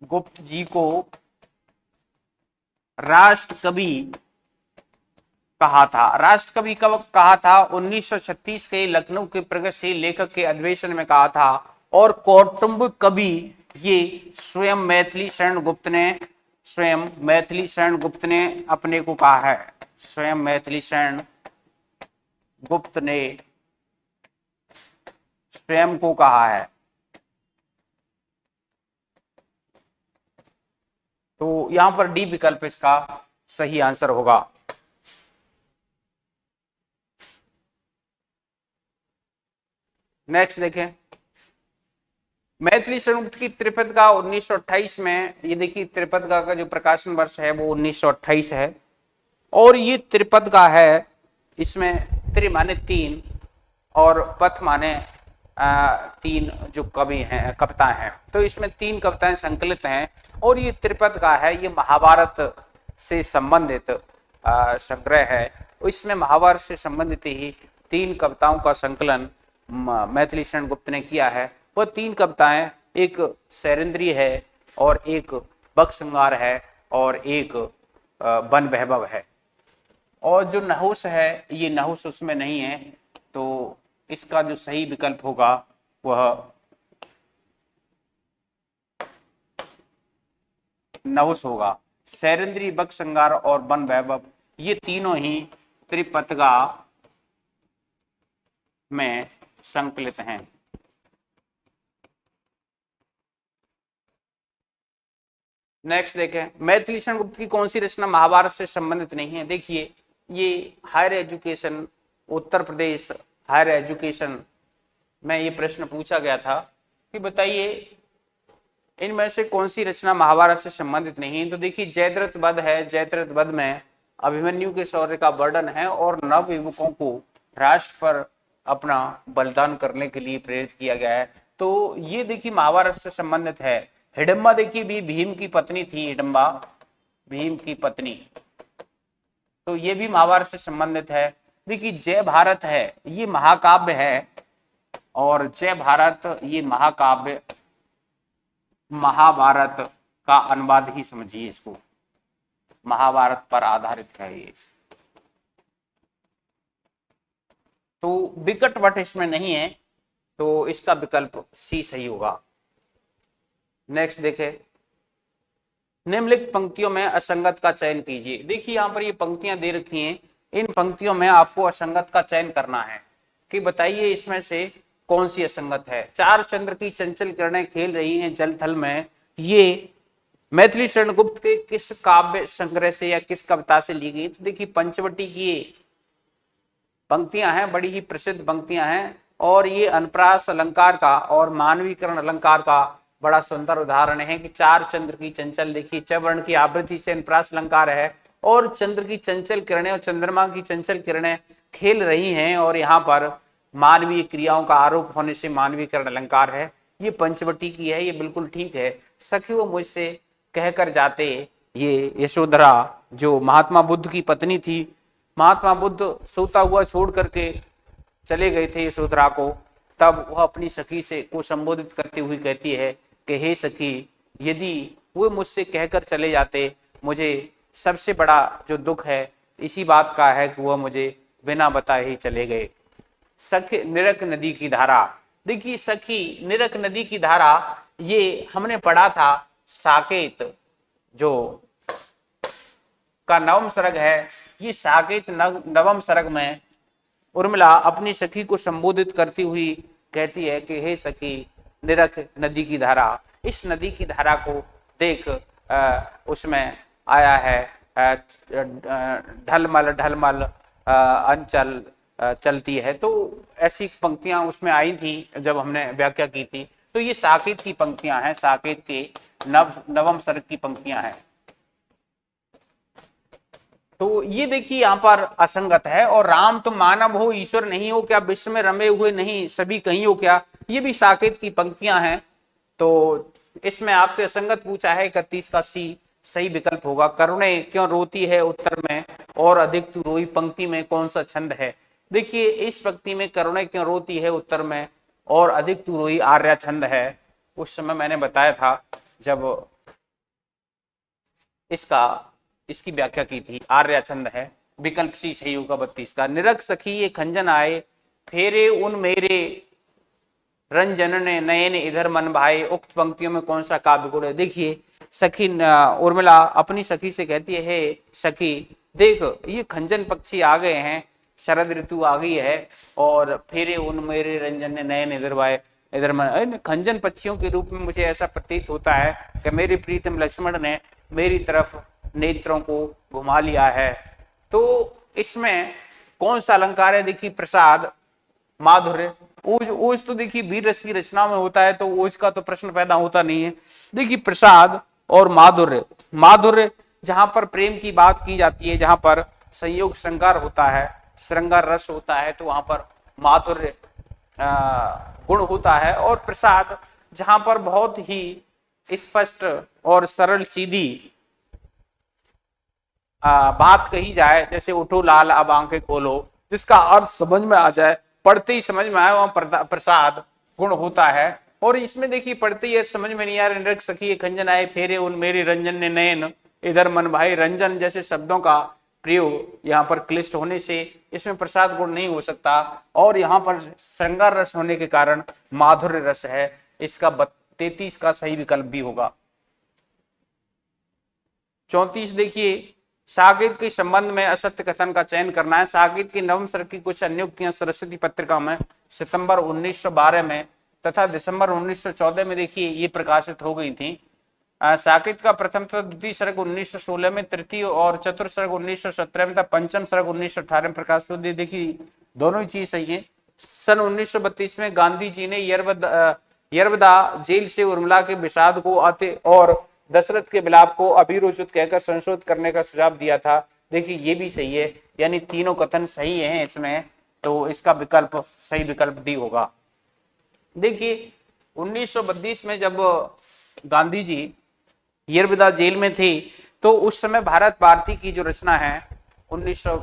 गुप्त जी को राष्ट्र कवि कहा था। राष्ट्र कवि कब कहा था? 1936 के लखनऊ के प्रगतिशील लेखक के अधिवेशन में कहा था। और कौटुंबिक कवि ये स्वयं मैथिली शरण गुप्त ने अपने को कहा है। स्वयं मैथिली शरण गुप्त ने स्वयं को कहा है। तो यहां पर डी विकल्प इसका सही आंसर होगा। नेक्स्ट देखें, मैथिली शरण गुप्त की त्रिपदिका 1928 में, ये देखिए त्रिपदिका का जो प्रकाशन वर्ष है वो 1928 है। और ये त्रिपदिका है, इसमें त्रि माने तीन और पथ माने तीन जो कविता हैं। तो इसमें तीन कविताएं संकलित हैं। और ये त्रिपदिका है, ये महाभारत से संबंधित संग्रह है। इसमें महाभारत से संबंधित ही तीन कविताओं का संकलन मैथिली शरण गुप्त ने किया है। वह तीन कविताएं, एक सैरेंद्री है और एक बकश्रृंगार है और एक वन वैभव है। और जो नहुस है, ये नहुस उसमें नहीं है। तो इसका जो सही विकल्प होगा वह नहुस होगा। सैरेंद्री, बकश्रृंगार और वन वैभव ये तीनों ही त्रिपदिका में संकलित हैं। नेक्स्ट देखें, मैथिली शरण गुप्त की कौन सी रचना महाभारत से संबंधित नहीं है? देखिए ये higher education, Uttar Pradesh higher education में ये प्रश्न पूछा गया था कि बताइए इनमें से कौन सी रचना महाभारत से संबंधित नहीं है। तो देखिए जयद्रथ वध है। जयद्रथ वध में अभिमन्यु के शौर्य का वर्णन है और नवयुवकों को राष्ट्र पर अपना बलिदान करने के लिए प्रेरित किया गया है। तो ये देखिए महाभारत से संबंधित है। हिडिंबा देखिए भी भीम की पत्नी थी। हिडिंबा भीम की पत्नी, तो ये भी महाभारत से संबंधित है। देखिए जय भारत है, ये महाकाव्य है। और जय भारत ये महाकाव्य महाभारत का अनुवाद ही समझिए, इसको महाभारत पर आधारित है ये। तो विकट वट इसमें नहीं है, तो इसका विकल्प सी सही होगा। नेक्स्ट देखें, निम्नलिखित पंक्तियों में असंगत का चयन कीजिए। देखिए यहां पर ये पंक्तियां दे रखी हैं, इन पंक्तियों में आपको असंगत का चयन करना है कि बताइए इसमें से कौन सी असंगत है। चार चंद्र की चंचल किरणें खेल रही हैं जल थल में, ये मैथिली शरण गुप्त के किस काव्य संग्रह से या किस कविता से ली गई? तो देखिए पंचवटी की पंक्तियां हैं, बड़ी ही प्रसिद्ध पंक्तियां हैं। और ये अनप्रास अलंकार का और मानवीकरण अलंकार का बड़ा सुंदर उदाहरण है कि चार चंद्र की चंचल, देखिए च वर्ण की आवृत्ति से अनप्रास अलंकार है और चंद्र की चंचल किरणें और चंद्रमा की चंचल किरणें खेल रही हैं और यहाँ पर मानवीय क्रियाओं का आरोप होने से मानवीकरण अलंकार है। ये पंचवटी की है, ये बिल्कुल ठीक है। सखी वो मुझसे कहकर जाते, ये यशोधरा जो महात्मा बुद्ध की पत्नी थी, महात्मा बुद्ध सोता हुआ छोड़ करके चले गए थे यशोधरा को, तब वह अपनी सखी से को संबोधित करते हुए कहती है कि हे सखी, यदि वो मुझसे कहकर चले जाते, मुझे सबसे बड़ा जो दुख है इसी बात का है कि वह मुझे बिना बताए ही चले गए। सखी निरक नदी की धारा, देखिए सखी निरक नदी की धारा ये हमने पढ़ा था साकेत जो का नवम सर्ग है। ये साकेत नवम सर्ग में उर्मिला अपनी सखी को संबोधित करती हुई कहती है कि हे सखी निरख नदी की धारा। इस नदी की धारा को देख उसमें आया है ढलमल ढलमल अंचल चलती है। तो ऐसी पंक्तियां उसमें आई थी जब हमने व्याख्या की थी। तो ये साकेत की पंक्तियां हैं, साकेत के नवम सर्ग की पंक्तियां हैं। तो ये देखिए यहाँ पर असंगत है। और राम तुम मानव हो ईश्वर नहीं हो क्या, विश्व में रमे हुए नहीं सभी कहीं हो क्या, ये भी साकेत की पंक्तियां हैं। तो इसमें आपसे असंगत पूछा है, 31 का सी सही विकल्प होगा। करुणे क्यों रोती है उत्तर में, और अधिक तू रोई पंक्ति में कौन सा छंद है। देखिए इस पंक्ति में करुणे क्यों रोती है उत्तर में और अधिक तू रोई आर्या छंद है। उस समय मैंने बताया था जब इसकी व्याख्या की थी, आर्या छंद है। विकल्प सी सही होगा 32 का। निरख सखी ये खंजन आए, फेरे उन मेरे रंजन ने नयन इधर मन भाए, उक्त पंक्तियों में कौन सा काव्य गुण है। देखिए सखी उर्मिला अपनी सखी से कहती है, हे सखी देख ये खंजन पक्षी आ गए हैं, शरद ऋतु आ गई है, और फेरे उन मेरे रंजन ने नयन इधर भाए इधर मन। खंजन पक्षियों के रूप में मुझे ऐसा प्रतीत होता है कि मेरे प्रीतम लक्ष्मण ने मेरी तरफ नेत्रों को घुमा लिया है। तो इसमें कौन सा अलंकार है। देखिए प्रसाद, माधुर्य, ओज। ओज तो देखिए वीर रस की रचना में होता है, तो ओज का तो प्रश्न पैदा होता नहीं है। देखिए प्रसाद और माधुर्य, माधुर्य जहां पर प्रेम की बात की जाती है, जहां पर संयोग श्रृंगार होता है, श्रृंगार रस होता है, तो वहां पर माधुर्य गुण होता है। और प्रसाद जहां पर बहुत ही स्पष्ट और सरल सीधी बात कही जाए, जैसे उठो लाल अब आंखें खोलो, जिसका अर्थ समझ में आ जाए, पढ़ते ही समझ में आए, वहां प्रसाद गुण होता है। और इसमें देखिए पढ़ते ही समझ में नहीं आ रहा, नृक सखी खंजन आए फेरे उन मेरे रंजन ने नयन इधर मन भाई। रंजन जैसे शब्दों का प्रयोग यहाँ पर क्लिष्ट होने से इसमें प्रसाद गुण नहीं हो सकता, और यहाँ पर श्रृंगार रस होने के कारण माधुर्य रस है। इसका 33 का सही विकल्प भी होगा। 34 देखिए साकेत के संबंध में असत्य कथन का चयन करना है। साकेत की नवम सर्ग की कुछ अनुक्तियां सरस्वती पत्रिका में सितंबर 1912 में तथा दिसंबर 1914 में देखिए ये प्रकाशित हो गई थी। साकेत का प्रथम तथा द्वितीय सर्ग 1916 में, तृतीय और चतुर्थ सर्ग 1917 में था, पंचम सर्ग 1918 में प्रकाशित हुई। देखिए दोनों ही चीज सही है। सन 1932 में गांधी जी ने यरवदा जेल से उर्मिला के विषाद को आते और दशरथ के विलाप को अभिरुचित कहकर संशोधित करने का सुझाव दिया था। देखिए ये भी सही है, यानी तीनों कथन सही हैं इसमें, तो इसका विकल्प सही विकल्प डी होगा। देखिए 1932 में जब गांधी जी यरवदा जेल में थे, तो उस समय भारत भारती की जो रचना है 1900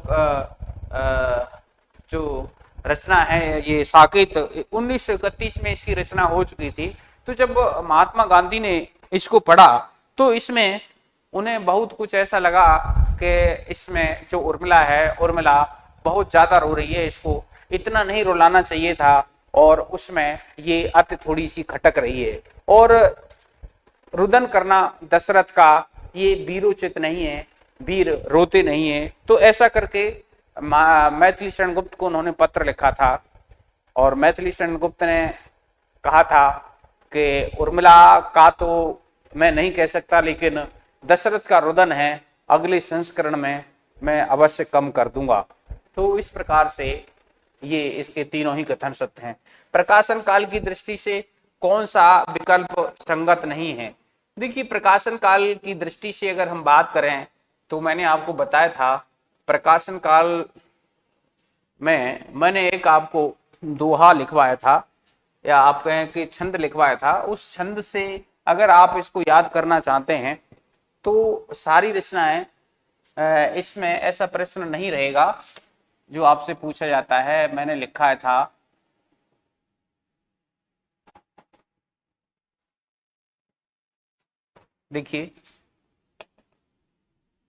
जो रचना है ये साकेत 1931 में इसकी रचना हो चुकी थी। तो जब महात्मा गांधी ने इसको पढ़ा तो इसमें उन्हें बहुत कुछ ऐसा लगा कि इसमें जो उर्मिला है, उर्मिला बहुत ज्यादा रो रही है, इसको इतना नहीं रुलाना चाहिए था, और उसमें ये अति थोड़ी सी खटक रही है, और रुदन करना दशरथ का ये वीरोचित नहीं है, वीर रोते नहीं है। तो ऐसा करके मैथिली शरण गुप्त को उन्होंने पत्र लिखा था, और मैथिली शरण गुप्त ने कहा था कि उर्मिला का तो मैं नहीं कह सकता, लेकिन दशरथ का रुदन है, अगले संस्करण में मैं अवश्य कम कर दूंगा। तो इस प्रकार से ये इसके तीनों ही कथन सत्य हैं। प्रकाशन काल की दृष्टि से कौन सा विकल्प संगत नहीं है। देखिए प्रकाशन काल की दृष्टि से अगर हम बात करें तो मैंने आपको बताया था, प्रकाशन काल में मैंने एक आपको दोहा लिखवाया था, या आप कहें कि छंद लिखवाया था। उस छंद से अगर आप इसको याद करना चाहते हैं तो सारी रचनाएं, इसमें ऐसा प्रश्न नहीं रहेगा जो आपसे पूछा जाता है। मैंने लिखा था, देखिए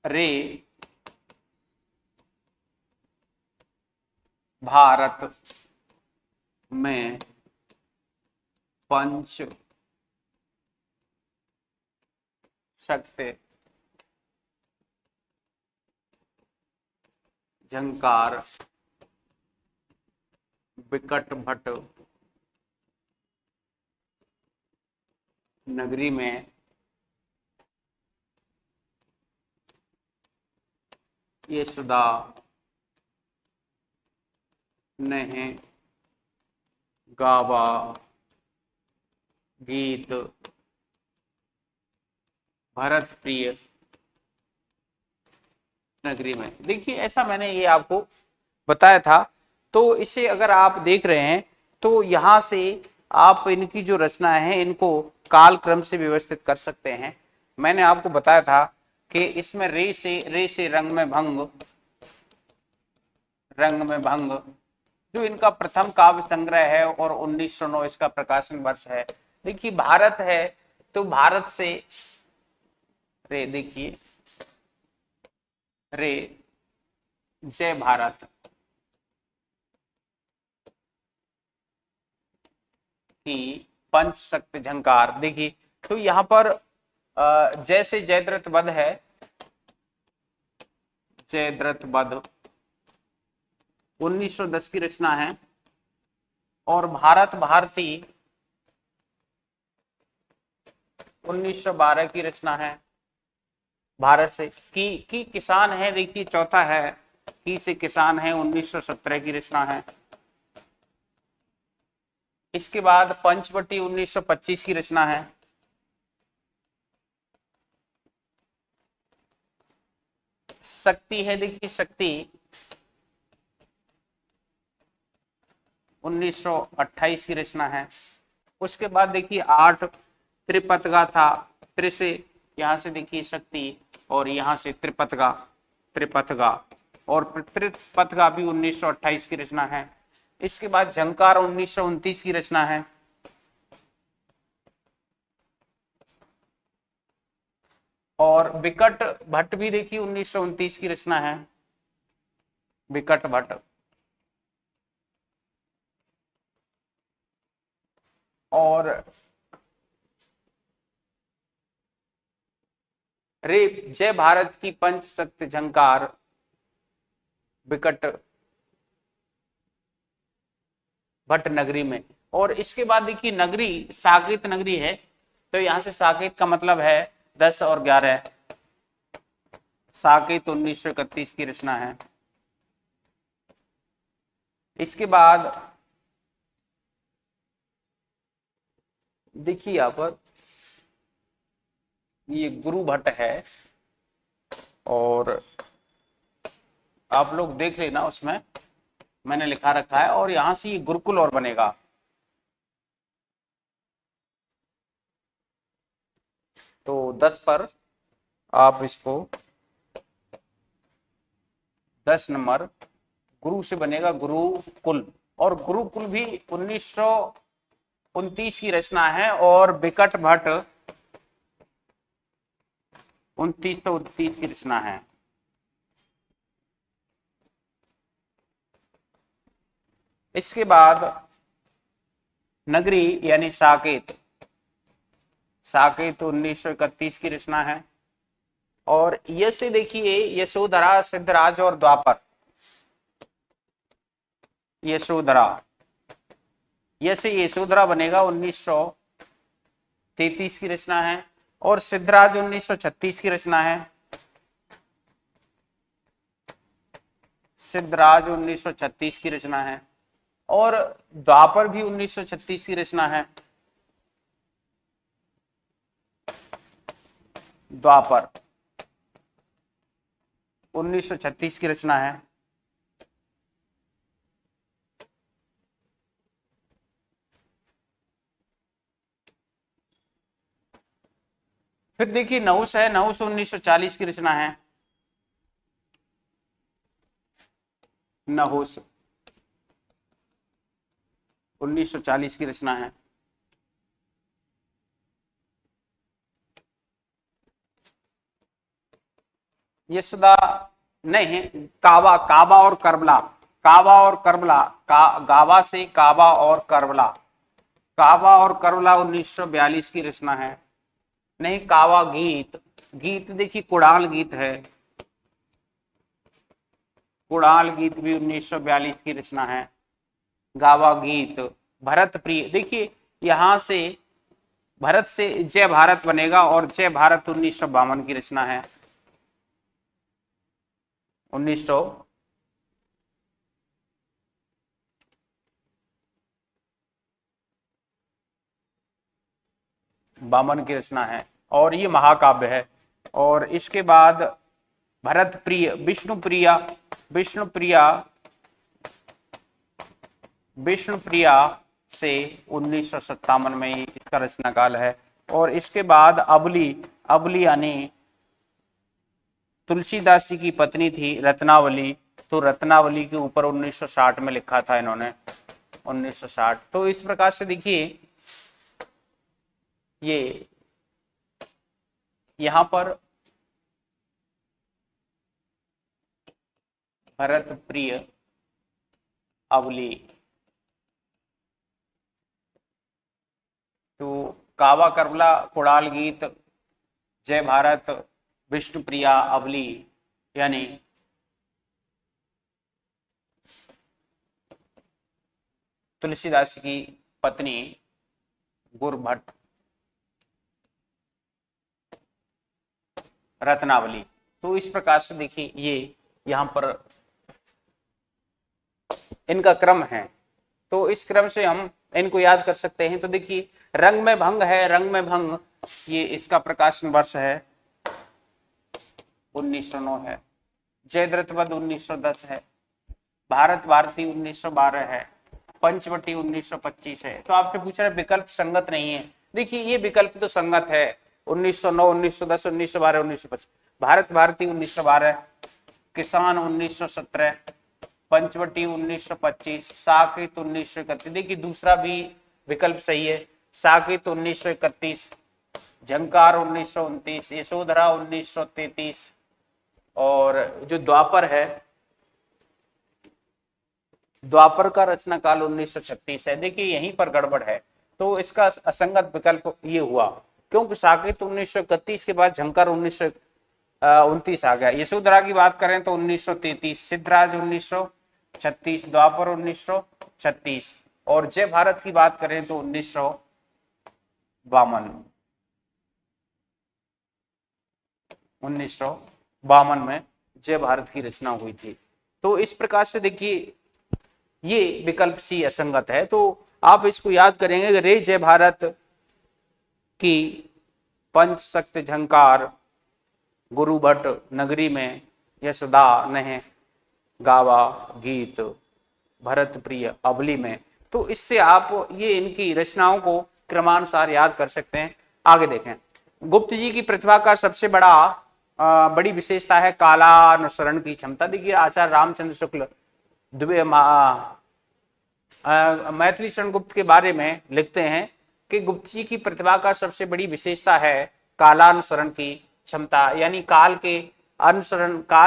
रे भारत में पंच शक्ति झंकार विकट भट नगरी में ये सुधा नहीं गावा गीत भरत प्रिय नगरी में। देखिए ऐसा मैंने ये आपको बताया था। तो इसे अगर आप देख रहे हैं तो यहां से आप इनकी जो रचना है इनको काल क्रम से व्यवस्थित कर सकते हैं। मैंने आपको बताया था कि इसमें रे से रंग में भंग जो इनका प्रथम काव्य संग्रह है और 1909 इसका प्रकाशन वर्ष है। देखिए भारत है तो भारत से रे, देखिए रे जय भारत की पंच शक्ति झंकार। देखिए तो यहां पर जय से जयद्रथ वध है, जयद्रथ वध 1910 की रचना है। और भारत भारती 1912 की रचना है। भारत से की किसान है, देखिए चौथा है की से किसान है 1917 की रचना है। इसके बाद पंचवटी 1925 की रचना है। शक्ति है, देखिए शक्ति 1928 की रचना है। उसके बाद देखिए आठ त्रिपतगा था, त्रि से यहां से देखिए शक्ति और यहां से त्रिपतगा, त्रिपथगा और त्रिपथगा भी 1928 की रचना है। इसके बाद झंकार 1929 की रचना है। और विकट भट्ट भी देखिए 1929 की रचना है, विकट भट्ट। और रे जय भारत की पंच शक्ति झंकार विकट भट्ट नगरी में। और इसके बाद देखिए नगरी साकेत नगरी है, तो यहां से साकेत का मतलब है 10 और 11। साकेत 1931 की रचना है। इसके बाद देखिए यहां पर ये गुरु भट्ट है और आप लोग देख लेना, उसमें मैंने लिखा रखा है। और यहां से ये गुरुकुल और बनेगा। तो 10 पर आप इसको 10 नंबर गुरु से बनेगा गुरुकुल। और गुरुकुल भी 1929 की रचना है। और विकट भट्ट 2929 की रचना है। इसके बाद नगरी यानी साकेत, साकेत 1931 की रचना है। और ये से देखिए यशोधरा, सिद्धराज और द्वापर, यशोधरा, ये से यशोधरा बनेगा 1933 की रचना है। और सिद्धराज 1936 की रचना है, सिद्धराज 1936 की रचना है। और द्वापर भी 1936 की रचना है, द्वापर 1936 की रचना है। फिर देखिए नहुस है, नहुस 1940 की रचना है, नहुस 1940 की रचना है। यशोदा नहीं, काबा, काबा और करबला, काबा और करबला, गावा से काबा और करबला, काबा और करबला 1942 की रचना है। नहीं, कावा गीत, गीत देखिए कुड़ाल गीत है, कुड़ाल गीत भी 1942 की रचना है। गावा गीत भरत प्रिय, देखिए यहां से भरत से जय भारत बनेगा और जय भारत 1952 की रचना है, 1900 बामन की रचना है। और ये महाकाव्य है। और इसके बाद भरत प्रिय, विष्णुप्रिया, विष्णुप्रिया, विष्णुप्रिया से 1957 में इसका रचना काल है। और इसके बाद अबली, अबली यानी तुलसीदास जी की पत्नी थी रत्नावली, तो रत्नावली के ऊपर 1960 में लिखा था इन्होंने, 1960। तो इस प्रकार से देखिए ये यहां पर भरत प्रिय अवली, तो कावा करबला कुड़ाल गीत, जय भारत, विष्णुप्रिया अवली, यानी तुलसीदास की पत्नी गुरभट्ट रत्नावली। तो इस प्रकार से देखिए ये यहां पर इनका क्रम है। तो इस क्रम से हम इनको याद कर सकते हैं। तो देखिए रंग में भंग है, रंग में भंग, ये इसका प्रकाशन वर्ष है 1909 है। जयद्रथवध 1910 है। भारत भारती 1912 है। पंचवटी 1925 है। तो आपसे पूछ रहे विकल्प संगत नहीं है। देखिए ये विकल्प तो संगत है, 1909, 1910, 1912, 1925। भारत भारती 1912, किसान 1917, पंचवटी 1925, साकेत 1931। देखिए दूसरा भी विकल्प सही है, साकेत 1931, झंकार 1929, यशोधरा 1933, और जो द्वापर है, द्वापर का रचना काल 1936 है। देखिए यहीं पर गड़बड़ है, तो इसका असंगत विकल्प ये हुआ, क्योंकि साकेत 1931 के बाद झंकार 1929 आ गया। यशोधरा की बात करें तो 1933, सिद्धराज 1936, द्वापर 1936, और जय भारत की बात करें तो 1952 में जय भारत की रचना हुई थी। तो इस प्रकार से देखिए ये विकल्प सी असंगत है। तो आप इसको याद करेंगे, रे जय भारत की पंचशक्ति झंकार, गुरु भट्ट नगरी में यशोदा ने गावा गीत, भरत प्रिय अबली में। तो इससे आप ये इनकी रचनाओं को क्रमानुसार याद कर सकते हैं। आगे देखें, गुप्त जी की प्रतिभा का सबसे बड़ी विशेषता है कालानुसरण की क्षमता। देखिए आचार्य रामचंद्र शुक्ल मैथिली शरण गुप्त के बारे में लिखते हैं कि गुप्त जी की प्रतिभा का सबसे बड़ी विशेषता है कालानुसरण की क्षमता, यानी काल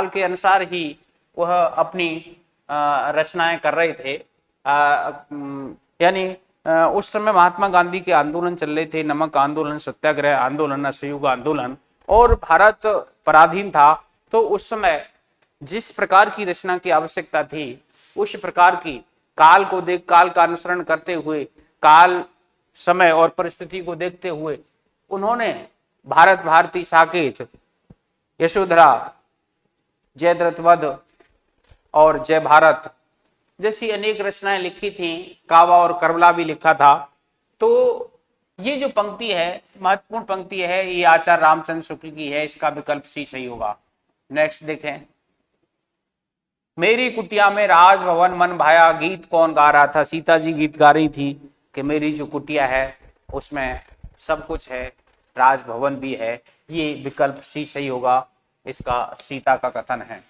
के अनुसार ही वह अपनी रचनाएं कर रहे थे। यानी उस समय महात्मा गांधी के आंदोलन चल रहे थे, नमक आंदोलन, सत्याग्रह आंदोलन, असहयोग आंदोलन, और भारत पराधीन था। तो उस समय जिस प्रकार की रचना की आवश्यकता थी, उस प्रकार की काल का अनुसरण करते हुए, काल, समय और परिस्थिति को देखते हुए उन्होंने भारत भारती, साकेत, यशोधरा, जयद्रथवध और जय भारत जैसी अनेक रचनाएं लिखी थी। कावा और करबला भी लिखा था। तो ये जो पंक्ति है, महत्वपूर्ण पंक्ति है, ये आचार्य रामचंद्र शुक्ल की है। इसका विकल्प सी सही होगा। नेक्स्ट देखें, मेरी कुटिया में राजभवन मन भाया, गीत कौन गा रहा था? सीता जी गीत गा रही थी कि मेरी जो कुटिया है उसमें सब कुछ है, राजभवन भी है। ये विकल्प सी सही होगा। इसका सीता का कथन है,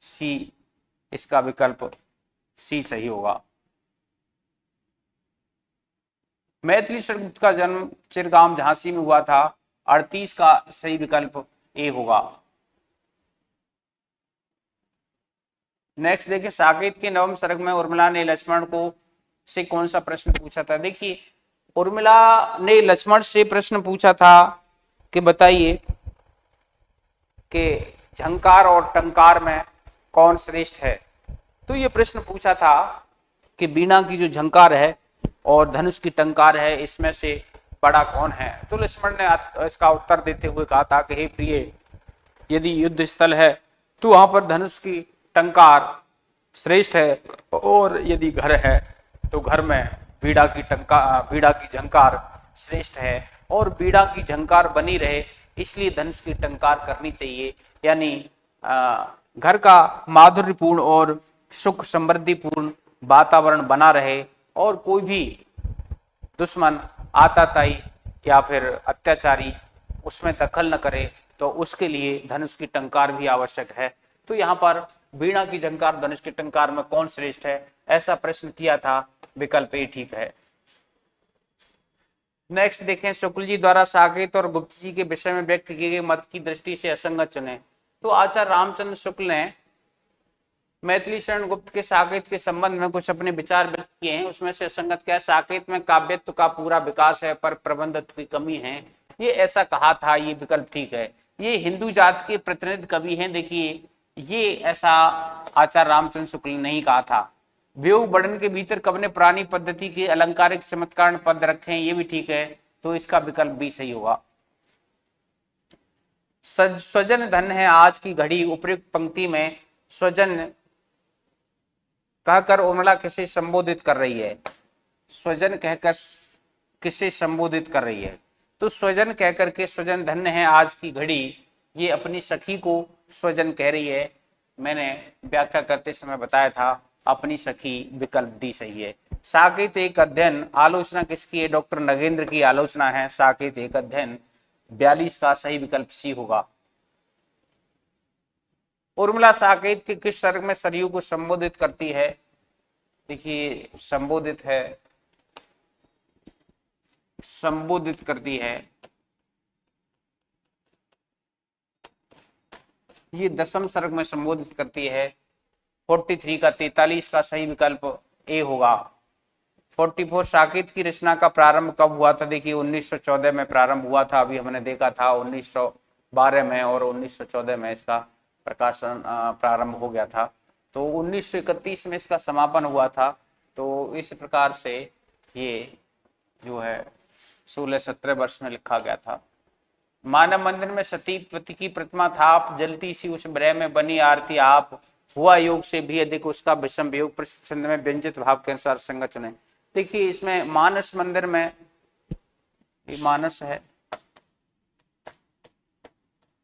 सी, इसका विकल्प सी सही होगा। मैथिली शरण गुप्त का जन्म चिरगांव झांसी में हुआ था। 38 का सही विकल्प ए होगा। नेक्स्ट देखिए, साकेत के नवम सर्ग में उर्मिला ने लक्ष्मण को से कौन सा प्रश्न पूछा था? देखिए उर्मिला ने लक्ष्मण से प्रश्न पूछा था कि बताइए कि झंकार और टंकार में कौन श्रेष्ठ है। तो ये प्रश्न पूछा था कि बीणा की जो झंकार है और धनुष की टंकार है, इसमें से बड़ा कौन है? तो लक्ष्मण ने इसका उत्तर देते हुए कहा था कि हे प्रिय, यदि युद्ध स्थल है तो वहां पर धनुष की टंकार श्रेष्ठ है, और यदि घर है तो घर में बीड़ा की झंकार श्रेष्ठ है। और बीड़ा की झंकार बनी रहे इसलिए धनुष की टंकार करनी चाहिए। यानी घर का माधुर्यपूर्ण और सुख समृद्धिपूर्ण वातावरण बना रहे और कोई भी दुश्मन आताताई या फिर अत्याचारी उसमें दखल न करे, तो उसके लिए धनुष की टंकार भी आवश्यक है। तो यहाँ पर वीणा की झंकार धनुष की टंकार में कौन श्रेष्ठ है, ऐसा प्रश्न किया था, विकल्प ए ठीक है। नेक्स्ट देखें, शुक्ल जी द्वारा साकेत और गुप्त जी के विषय में व्यक्त किए गए मत की दृष्टि से असंगत चुने। तो आचार्य रामचंद्र शुक्ल ने मैथिली शरण गुप्त के साकेत के संबंध में कुछ अपने विचार व्यक्त किए हैं। उसमें से असंगत क्या है, साकेत में काव्यत्व का पूरा विकास है पर प्रबंधत्व की कमी है, ये ऐसा कहा था, ये विकल्प ठीक है। ये हिंदू जात के प्रतिनिधि कवि हैं, देखिए ये ऐसा आचार्य रामचंद्र शुक्ल ने नहीं कहा था। वियोग वर्णन के भीतर कवि ने पुरानी पद्धति के अलंकारिक चमत्कार पद रखे हैं, ये भी ठीक है, तो इसका विकल्प भी सही होगा। स्वजन धन है आज की घड़ी, उपयुक्त पंक्ति में स्वजन कहकर उर्मिला किसे संबोधित कर रही है, स्वजन कहकर किसे संबोधित कर रही है, तो स्वजन कहकर के स्वजन धन्य है आज की घड़ी, ये अपनी सखी को स्वजन कह रही है। मैंने व्याख्या करते समय बताया था अपनी सखी, विकल्प डी सही है। साकेत एक अध्ययन, आलोचना किसकी है, डॉक्टर नगेंद्र की आलोचना है साकेत एक अध्ययन, 42 का सही विकल्प सी होगा। उर्मिला साकेत के किस सर्ग में सरयू को संबोधित करती है, देखिए संबोधित करती है, ये 10वें सर्ग में संबोधित करती है। 43 का 43 का सही विकल्प ए होगा। 44 साकेत की रचना का प्रारंभ कब हुआ था, देखिए 1914 में प्रारंभ हुआ था, अभी हमने देखा था 1912 में और 1914 में इसका प्रकाशन प्रारंभ हो गया था, तो 1931 में इसका समापन हुआ था। तो इस प्रकार से ये जो है 16-17 वर्ष में लिखा गया था। मानव मंदिर में सती पति की प्रतिमा था, आप जलती सी उस ब्रह में बनी आरती आप, हुआ योग से भी अधिक उसका विषम वियोग, प्रश्न में व्यंजित भाव के अनुसार संगत चुने। देखिए इसमें मानस मंदिर में, ये मानस है,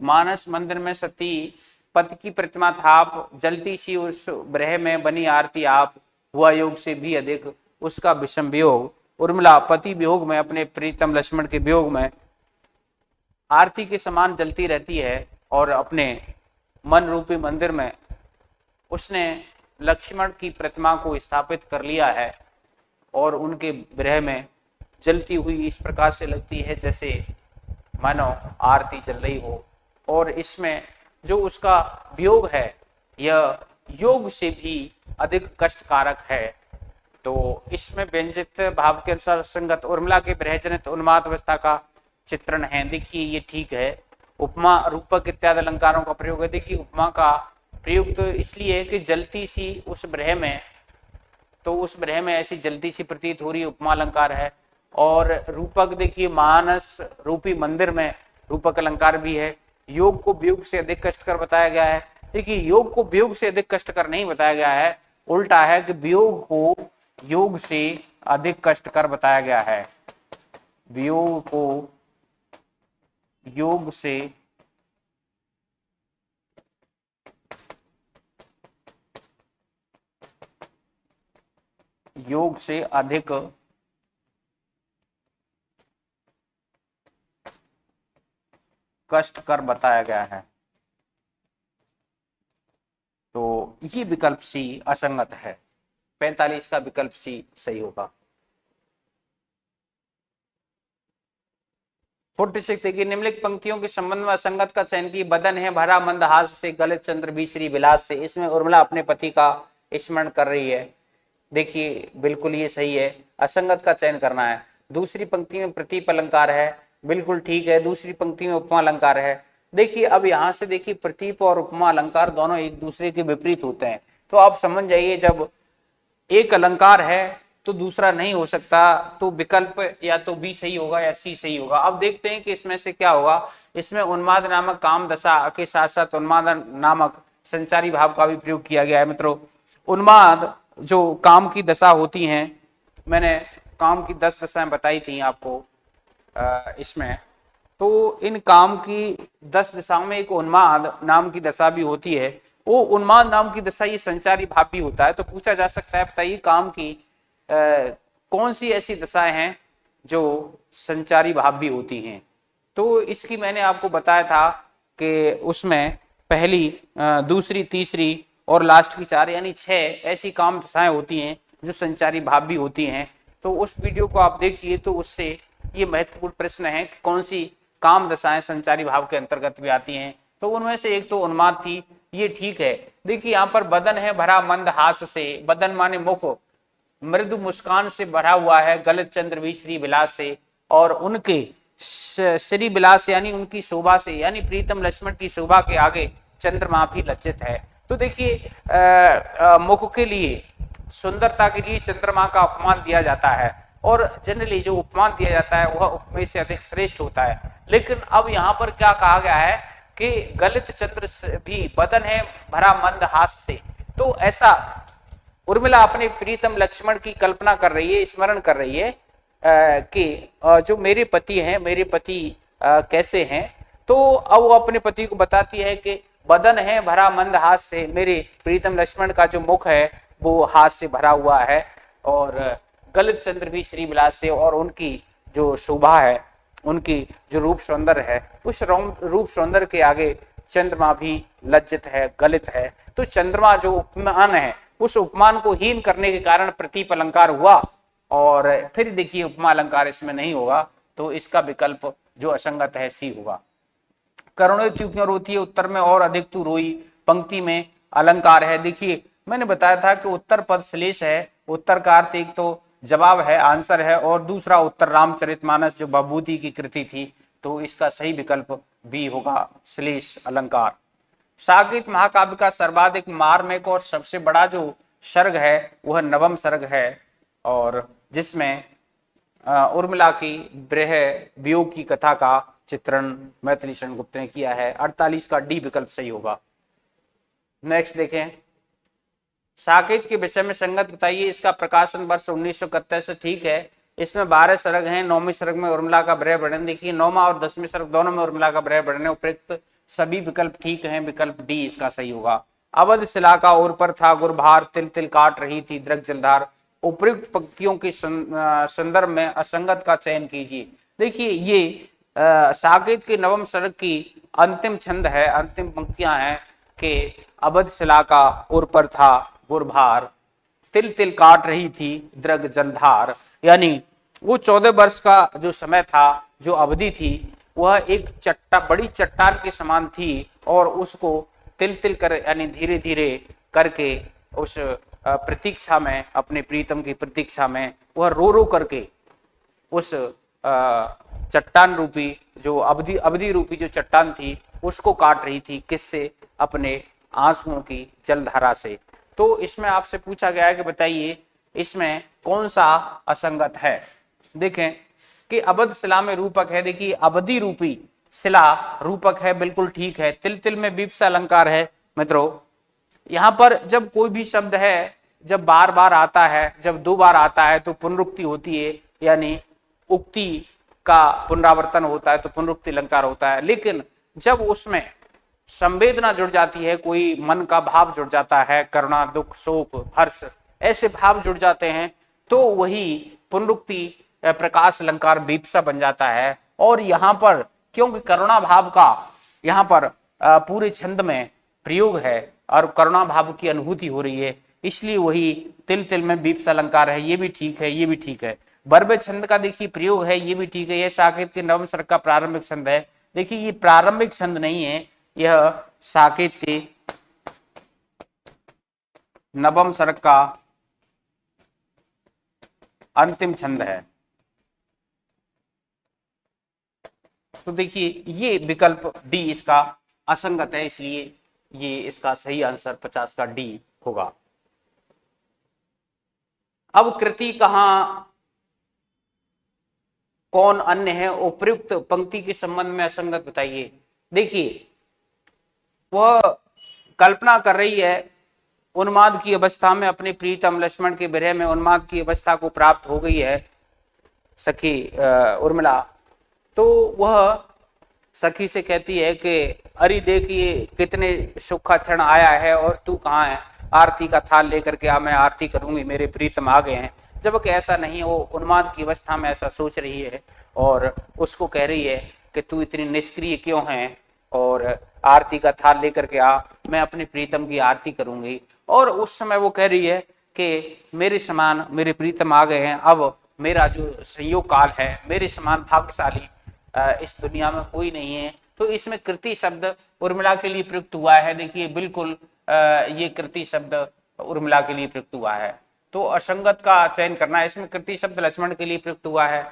मानस मंदिर में सती पति की प्रतिमा था आप, जलती सी उस ब्रह में बनी आरती आप, हुआ योग से भी अधिक उसका विषम वियोग। उर्मिला पति वियोग में अपने प्रीतम लक्ष्मण के वियोग में आरती के समान जलती रहती है और अपने मन रूपी मंदिर में उसने लक्ष्मण की प्रतिमा को स्थापित कर लिया है और उनके विरह में जलती हुई इस प्रकार से लगती है जैसे मानो आरती चल रही हो, और इसमें जो उसका वियोग है यह योग से भी अधिक कष्टकारक है। तो इसमें व्यंजित भाव के अनुसार संगत उर्मिला के विरह जनित उन्माद अवस्था का चित्रण है, देखिए ये ठीक है। उपमा रूपक इत्यादि अलंकारों का प्रयोग है, देखिए उपमा का प्रयोग तो इसलिए है कि जलती सी उस ब्रह में, तो उस ब्रह में ऐसी जलती सी प्रतीत हो रही उपमा अलंकार है। और रूपक देखिए मानस रूपी मंदिर में रूपक अलंकार भी है। योग को वियोग से अधिक कष्टकर बताया गया है, देखिए योग को वियोग से अधिक कष्टकर नहीं बताया गया है, उल्टा है कि वियोग को योग से अधिक कष्टकर बताया गया है। वियोग को योग से अधिक कष्टकर बताया गया है, तो ये विकल्प सी असंगत है। 45 का विकल्प सी सही होगा। 46 देखिए निम्नलिखित पंक्तियों के संबंध में असंगत का चयन की, बदन है भरा मंदहास से गलित चंद्र भी श्री विलास से, इसमें उर्मिला अपने पति का स्मरण कर रही है, देखिए बिल्कुल ये सही है, असंगत का चयन करना है। दूसरी पंक्ति में प्रतीप अलंकार है, बिल्कुल ठीक है। दूसरी पंक्ति में उपमा अलंकार है, देखिए अब यहाँ से देखिए प्रतीप और उपमा अलंकार दोनों एक दूसरे के विपरीत होते हैं, तो आप समझ जाइए जब एक अलंकार है तो दूसरा नहीं हो सकता, तो विकल्प या तो बी सही होगा या सी सही होगा। अब देखते हैं कि इसमें से क्या होगा। इसमें उन्माद नामक काम दशा के साथ साथ उन्माद नामक संचारी भाव का भी प्रयोग किया गया है। मित्रों उन्माद जो काम की दशा होती हैं, मैंने काम की 10 दशाएं बताई थी आपको, इसमें तो इन काम की 10 दशाओं में एक उन्माद नाम की दशा भी होती है। वो उन्माद नाम की दशा ये संचारी भाव भी होता है। तो पूछा जा सकता है बताइए काम की कौन सी ऐसी दशाएं हैं जो संचारी भाव भी होती हैं। तो इसकी मैंने आपको बताया था कि उसमें पहली, दूसरी, तीसरी और लास्ट की 4 यानी 6 ऐसी काम दशाएं होती हैं जो संचारी भाव भी होती हैं। तो उस वीडियो को आप देखिए तो उससे ये महत्वपूर्ण प्रश्न है कि कौन सी काम दशाएं संचारी भाव के अंतर्गत भी आती हैं। तो उनमें से एक तो उन्माद थी, ये ठीक है। देखिए यहाँ पर बदन है भरा मंद हास से, बदन माने मुख, मृदु मुस्कान से भरा हुआ है, गलत चंद्र भी श्री विलास से, और उनके श्री विलास यानी उनकी शोभा से, यानी प्रीतम लक्ष्मण की शोभा के आगे चंद्रमा भी लज्जित है। तो देखिए मुख के लिए, सुंदरता के लिए चंद्रमा का अपमान दिया जाता है, और जनरली जो उपमान दिया जाता है वह उपमेय से अधिक श्रेष्ठ होता है। लेकिन अब यहाँ पर क्या कहा गया है कि गलित चंद्र भी बदन है भरा मंद हास से। तो ऐसा उर्मिला अपने प्रीतम लक्ष्मण की कल्पना कर रही है, स्मरण कर रही है कि जो मेरे पति हैं, मेरे पति कैसे हैं। तो अब वो अपने पति को बताती है कि बदन है भरा मंद हास से, मेरे प्रीतम लक्ष्मण का जो मुख है वो हाथ से भरा हुआ है, और गलित चंद्र भी श्री विलास से, और उनकी जो शोभा है, उनकी जो रूप सौंदर्य है, उस रूप सौंदर्य के आगे चंद्रमा भी लज्जित है, गलित है। तो चंद्रमा जो उपमान है, उस उपमान को हीन करने के कारण प्रतीप अलंकार हुआ, और फिर देखिए उपमा अलंकार इसमें नहीं होगा, तो इसका विकल्प जो असंगत है सी होगा। करुणे तू क्यों रोती है, उत्तर में और अधिक तू रोई, पंक्ति में अलंकार है। देखिए मैंने बताया था कि उत्तर पद श्लेष है, उत्तर का अर्थ एक तो जवाब है, आंसर है, और दूसरा उत्तर रामचरितमानस जो भभूति की कृति थी, तो इसका सही विकल्प बी होगा, श्लेष अलंकार। साकेत महाकाव्य का सर्वाधिक मार्मिक और सबसे बड़ा जो सर्ग है वह नवम सर्ग है, और जिसमें उर्मिला की विरह वियोग की कथा का चित्रण मैथिली शरण गुप्त ने किया है। 48 का डी विकल्प सही होगा। नेक्स्ट देखें, साकेत के विषय में संगत बताइए। इसका प्रकाशन वर्ष 1931 से ठीक है। इसमें 12 सर्ग हैं। 9वें सर्ग में उर्मिला का विरह वर्णन, देखिए 9वां और 10वें सर्ग दोनों में उर्मिला का विरह वर्णन है। उपयुक्त सभी विकल्प ठीक हैं, विकल्प डी इसका सही होगा। अवध शिला का ओर पर था गुरभार, तिल तिल काट रही थी द्रग जलधार। उपयुक्त पंक्तियों के संदर्भ में असंगत का चयन कीजिए। देखिए ये साकेत के नवम सर्ग की अंतिम छंद है, अंतिम पंक्तियां हैं कि अवध शिला का ओर पर था गुरभार, तिल तिल काट रही थी द्रग जलधार। यानी वो 14 वर्ष का जो समय था, जो अवधि थी, वह एक बड़ी चट्टान के समान थी, और उसको तिल तिल कर यानी धीरे धीरे करके उस प्रतीक्षा में, अपने प्रीतम की प्रतीक्षा में वह रो रो करके उस चट्टान रूपी जो अवधि रूपी जो चट्टान थी उसको काट रही थी। किससे? अपने आंसुओं की जलधारा से। तो इसमें आपसे पूछा गया है कि बताइए इसमें कौन सा असंगत है। देखें कि अवध शिला में रूपक है, देखिए अवधि रूपी शिला रूपक है, बिल्कुल ठीक है। तिल तिल में विपसा अलंकार है। मित्रों यहाँ पर जब कोई भी शब्द है, जब बार बार आता है, जब 2 बार आता है तो पुनरुक्ति होती है, यानी उक्ति का पुनरावर्तन होता है तो पुनरुक्ति अलंकार होता है। लेकिन जब उसमें संवेदना जुड़ जाती है, कोई मन का भाव जुड़ जाता है, करुणा, दुख, शोक, हर्ष, ऐसे भाव जुड़ जाते हैं, तो वही पुनरुक्ति प्रकाश अलंकार बीप्सा बन जाता है। और यहाँ पर क्योंकि करुणा भाव का यहाँ पर पूरे छंद में प्रयोग है और करुणा भाव की अनुभूति हो रही है, इसलिए वही तिल तिल में बीप्सा अलंकार है। ये भी ठीक है, ये भी ठीक है। बर्बे छंद का देखिए प्रयोग है, ये भी ठीक है। यह साकेत के नवम सर्ग का प्रारंभिक छंद है। देखिए ये प्रारंभिक छंद नहीं है, यह साकेत के नवम सर्ग का अंतिम छंद है। तो देखिए ये विकल्प डी इसका असंगत है, इसलिए ये इसका सही आंसर 50 का डी होगा। अब कृति कहां कौन अन्य है, उपयुक्त पंक्ति के संबंध में असंगत बताइए। देखिए वह कल्पना कर रही है उन्माद की अवस्था में, अपने प्रीतम लक्ष्मण के विरह में उन्माद की अवस्था को प्राप्त हो गई है सखी उर्मिला। तो वह सखी से कहती है कि अरे देखिए कितने सुख का क्षण आया है और तू कहाँ है, आरती का थाल लेकर के आ, मैं आरती करूंगी, मेरे प्रीतम आ गए हैं। जबकि ऐसा नहीं है, वो उन्माद की अवस्था में ऐसा सोच रही है और उसको कह रही है कि तू इतनी निष्क्रिय क्यों है और आरती का थाल लेकर के आ, मैं अपने प्रीतम की आरती करूंगी। और उस समय वो कह रही है कि मेरे समान मेरे प्रीतम आ गए हैं, अब मेरा जो संयोग काल है, मेरे समान भाग्यशाली इस दुनिया में कोई नहीं है। तो इसमें कृति शब्द उर्मिला के लिए प्रयुक्त हुआ है। देखिए बिल्कुल ये कृति शब्द उर्मिला के लिए प्रयुक्त हुआ है। तो असंगत का चयन करना है, इसमें कृति शब्द लक्ष्मण के लिए प्रयुक्त हुआ है।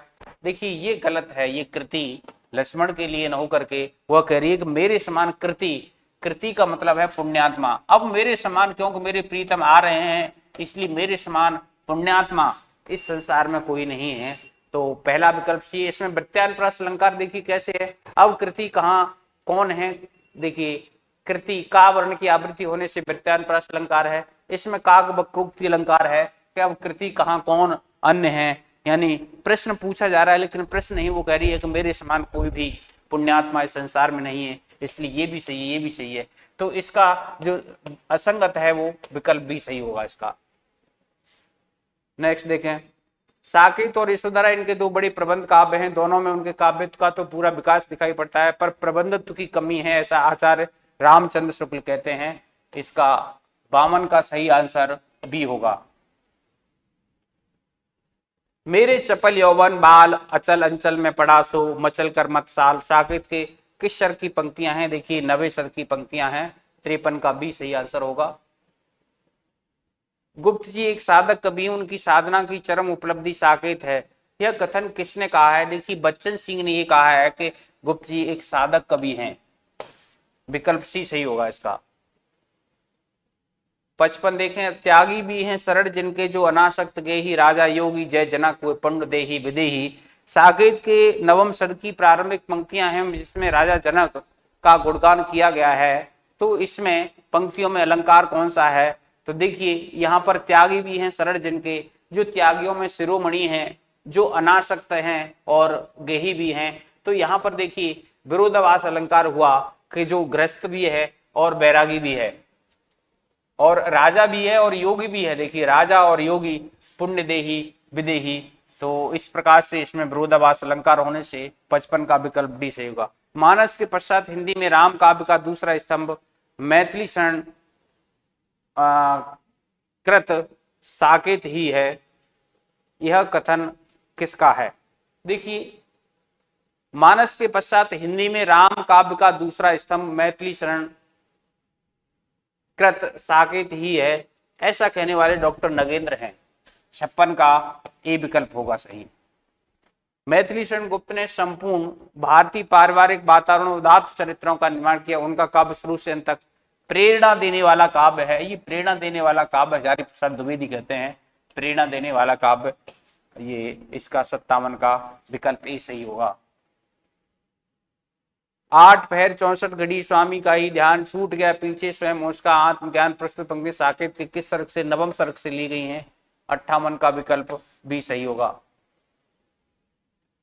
देखिए ये गलत है, ये कृति लक्ष्मण के लिए न होकर के वह कह रही है कि मेरे समान कृति, कृति का मतलब है पुण्यात्मा। अब मेरे समान क्योंकि मेरे प्रीतम आ रहे हैं, इसलिए मेरे समान पुण्यात्मा इस संसार में कोई नहीं है। तो पहला विकल्प सी। इसमें वृत्यानुप्रास अलंकार देखिए कैसे है। अब कृति कहाँ कौन है, देखिए कृति का वर्ण की आवृत्ति होने से वृत्यानुप्रास अलंकार है। इसमें काग वक्रोक्ति अलंकार है कि अब कृति कहाँ कौन अन्य है, यानी प्रश्न पूछा जा रहा है लेकिन प्रश्न नहीं, वो कह रही है कि मेरे समान कोई भी पुण्यात्मा इस संसार में नहीं है, इसलिए ये भी सही है, ये भी सही है। तो इसका जो असंगत है वो विकल्प भी सही होगा इसका। नेक्स्ट देखें, साकेत और यशोधरा इनके दो बड़े प्रबंध काव्य हैं, दोनों में उनके काव्यत्व का तो पूरा विकास दिखाई पड़ता है पर प्रबंधत्व की कमी है, ऐसा आचार्य रामचंद्र शुक्ल कहते हैं। इसका 52 का सही आंसर बी होगा। मेरे चपल यौवन बाल अचल अंचल में पड़ा सो मचल कर मत साल, साकेत के किस शर की पंक्तियां हैं, देखिए 90 शर की पंक्तियां हैं, 53 का बी सही आंसर होगा। गुप्त जी एक साधक कवि, उनकी साधना की चरम उपलब्धि साकेत है, यह कथन किसने कहा है, देखिए बच्चन सिंह ने यह कहा है कि गुप्त जी एक साधक कवि हैं, विकल्प सी सही होगा इसका। 55 देखें, त्यागी भी हैं सरल जिनके जो अनासक्त गेही, राजा योगी जय जनक पंड देही विदेही। साकेत के नवम सर की प्रारंभिक पंक्तियां हैं जिसमें राजा जनक का गुणगान किया गया है। तो इसमें पंक्तियों में अलंकार कौन सा है, तो देखिए यहाँ पर त्यागी भी हैं सरल जिनके, जो त्यागियों में शिरोमणि हैं, जो अनासक्त हैं और गेही भी हैं। तो यहाँ पर देखिए विरोधाभास अलंकार हुआ कि जो गृहस्थ भी है और बैरागी भी है और राजा भी है और योगी भी है। देखिए राजा और योगी पुण्य देही विदेही। तो इस प्रकार से इसमें विरोधाभास अलंकार होने से 55 का विकल्प डी सही होगा। मानस के पश्चात हिंदी में राम काव्य का दूसरा स्तंभ मैथिली शरण कृत साकेत ही है, यह कथन किसका है, देखिए मानस के पश्चात हिंदी में राम काव्य का दूसरा स्तंभ मैथिली शरण कृत साकेत ही है, ऐसा कहने वाले डॉक्टर नगेंद्र हैं। 56 का ए विकल्प होगा सही। मैथिली शरण गुप्त ने संपूर्ण भारतीय पारिवारिक वातावरण उदात्त चरित्रों का निर्माण किया, उनका काव्य शुरू से अंत तक प्रेरणा देने वाला काव्य है। ये प्रेरणा देने वाला काव्य हजारी प्रसाद द्विवेदी कहते हैं, प्रेरणा देने वाला काव्य, ये इसका 57 का विकल्प ए सही होगा। 8 पहर 64 घड़ी स्वामी का ही ध्यान छूट गया पीछे स्वयं उसका आत्मज्ञान, प्रस्तुत पंक्ति साकेत के किस सर्ग से नवम सर्ग से ली गई हैं, 58 का विकल्प भी सही होगा।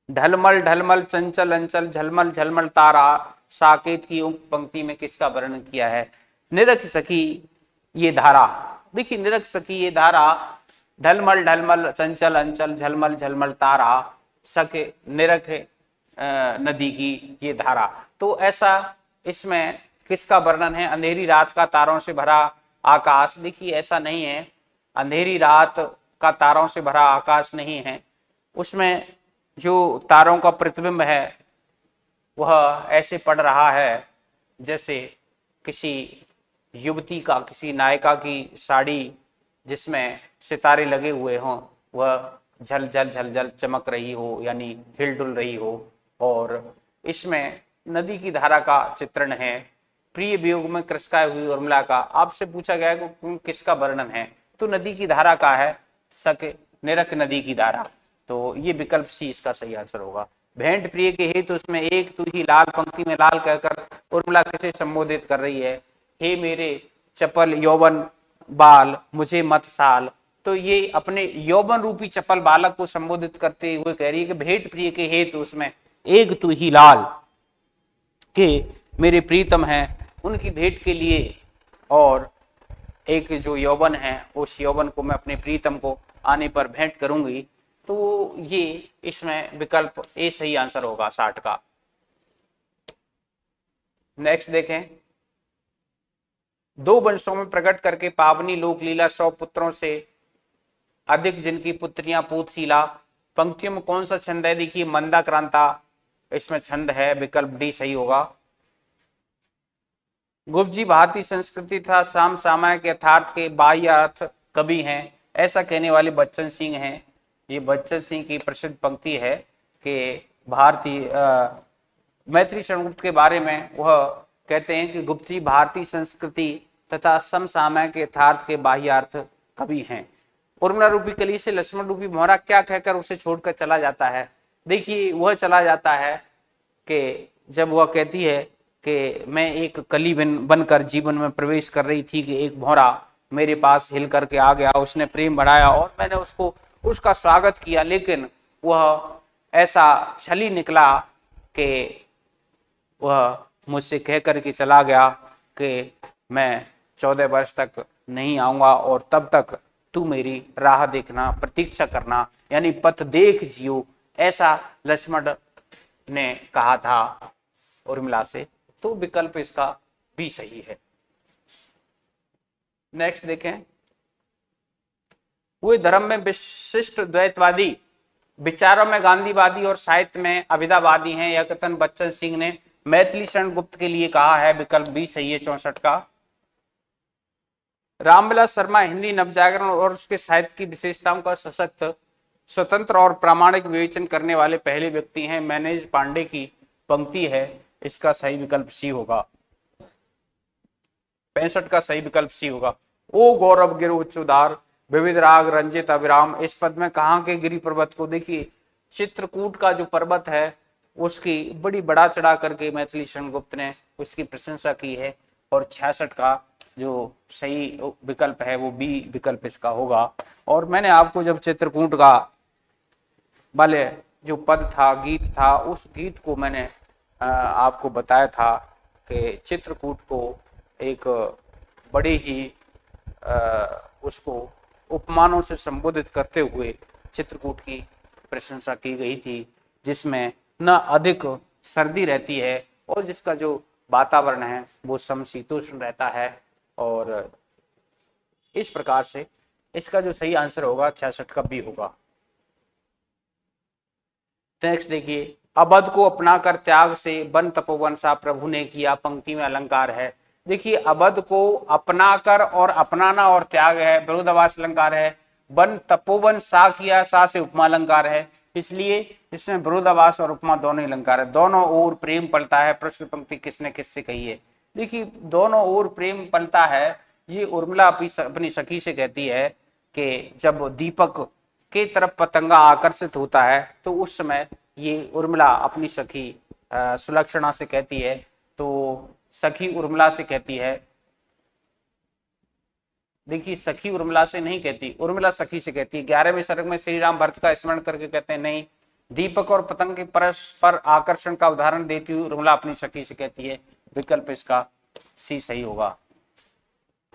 ढलमल ढलमल चंचल अंचल झलमल झलमल तारा, साकेत की उक्त पंक्ति में किसका वर्णन किया है, निरख सखी ये धारा। देखिए निरख सखी ये धारा, ढलमल ढलमल चंचल अंचल झलमल झलमल तारा, सखे निरख नदी की ये धारा। तो ऐसा इसमें किसका वर्णन है, अंधेरी रात का तारों से भरा आकाश। देखिए ऐसा नहीं है, अंधेरी रात का तारों से भरा आकाश नहीं है, उसमें जो तारों का प्रतिबिंब है वह ऐसे पड़ रहा है जैसे किसी युवती का, किसी नायिका की साड़ी जिसमें सितारे लगे हुए हों, वह झल झल झल झल चमक रही हो, यानी हिलडुल रही हो। और इसमें नदी की धारा का चित्रण है, प्रिय वियोग में कृषकाय हुई उर्मिला का। आपसे पूछा गया कि किसका वर्णन है, तो नदी की धारा का है, सके निरख नदी की धारा। तो ये विकल्प सी इसका सही आंसर होगा। भेंट प्रिय के हेतु तो उसमें एक तू ही लाल पंक्ति में लाल कहकर उर्मिला किसे संबोधित कर रही है, हे मेरे चपल यौवन बाल मुझे मत साल। तो ये अपने यौवन रूपी चपल बालक को संबोधित करते हुए कह रही है कि भेंट प्रिय के हेतु उसमें एक तू ही लाल, कि मेरे प्रीतम हैं उनकी भेंट के लिए, और एक जो यौवन है उस यौवन को मैं अपने प्रीतम को आने पर भेंट करूंगी। तो ये इसमें विकल्प ए सही आंसर होगा 60 का। नेक्स्ट देखें, दो वंशों में प्रकट करके पावनी लोक लीला 100 पुत्रों से अधिक जिनकी पुत्रियां पूतशीला, पंक्तियों में कौन सा छंद है? देखिए मंदाक्रांता इसमें छंद है, विकल्प डी सही होगा। गुप्त जी भारतीय संस्कृति तथा साम सामायिक यथार्थ के बाह्य अर्थ कवि हैं, ऐसा कहने वाले बच्चन सिंह हैं। ये बच्चन सिंह की प्रसिद्ध पंक्ति है कि भारतीय मैथिली शरण गुप्त के बारे में वह कहते हैं कि गुप्त जी भारतीय संस्कृति तथा समसामयिक यथार्थ के बाह्य अर्थ कवि हैं। उर्मिला रूपी कली से लक्ष्मण रूपी भौरा क्या कहकर उसे छोड़कर चला जाता है? देखिए वह चला जाता है कि जब वह कहती है कि मैं एक कली बनकर जीवन में प्रवेश कर रही थी कि एक भौरा मेरे पास हिल करके आ गया, उसने प्रेम बढ़ाया और मैंने उसका स्वागत किया, लेकिन वह ऐसा छली निकला कि वह मुझसे कह करके चला गया कि मैं 14 वर्ष तक नहीं आऊंगा और तब तक तू मेरी राह देखना, प्रतीक्षा करना, यानी पथ देख जियो, ऐसा लक्ष्मण ने कहा था उर्मिला से। तो विकल्प इसका भी सही है। नेक्स्ट देखें, वे धर्म में विशिष्ट द्वैतवादी, विचारों में गांधीवादी और साहित्य में अभिधावादी हैं, यह कथन बच्चन सिंह ने मैथिली शरण गुप्त के लिए कहा है, विकल्प भी सही है 64 का। रामविलास शर्मा हिंदी नवजागरण और उसके साहित्य की विशेषताओं का सशक्त, स्वतंत्र और प्रामाणिक विवेचन करने वाले पहले व्यक्ति हैं, मैनेज पांडे की पंक्ति है, इसका सही विकल्प सी होगा। 65 का सही विकल्प सी होगा। ओ गौरव गिर उच्चुदार विविध राग रंजित अभिराम, इस पद में कहाँ के गिरी पर्वत को? देखिए चित्रकूट का जो पर्वत है उसकी बड़ी बड़ा चढ़ा करके मैथिली शरण गुप्त ने उसकी प्रशंसा की है। और 66 का जो सही विकल्प है वो बी विकल्प इसका होगा। और मैंने आपको जब चित्रकूट का वाले जो पद था, गीत था, उस गीत को मैंने आपको बताया था कि चित्रकूट को एक बड़े ही उसको उपमानों से संबोधित करते हुए चित्रकूट की प्रशंसा की गई थी, जिसमें न अधिक सर्दी रहती है और जिसका जो वातावरण है वो समशीतोष्ण रहता है। और इस प्रकार से इसका जो सही आंसर होगा 66 का बी होगा। नेक्स्ट देखिए, अबध को अपनाकर त्याग से वन तपोवन सा प्रभु ने किया, पंक्ति में अलंकार है। देखिए अबध को अपनाकर और अपनाना और त्याग है, विरोधाभास अलंकार है। वन तपोवन सा किया, सा से उपमा अलंकार है, इसलिए इसमें विरोधाभास और उपमा दोनों अलंकार है। दोनों ओर प्रेम पलता है, प्रश्न पंक्ति किसने किससे कही है? देखिए दोनों ओर प्रेम पलता है, ये उर्मिला अपनी सखी से कहती है कि जब दीपक के तरफ पतंगा आकर्षित होता है तो उस समय ये उर्मिला अपनी सखी सुलक्षणा से कहती है। तो सखी उर्मिला से कहती है, देखिए सखी उर्मिला से नहीं कहती, उर्मिला सखी से कहती है। 11वें सर्ग में श्री राम भरत का स्मरण करके कहते हैं नहीं, दीपक और पतंग के परस्पर आकर्षण का उदाहरण देती हुई उर्मिला अपनी सखी से कहती है, विकल्प इसका सी सही होगा।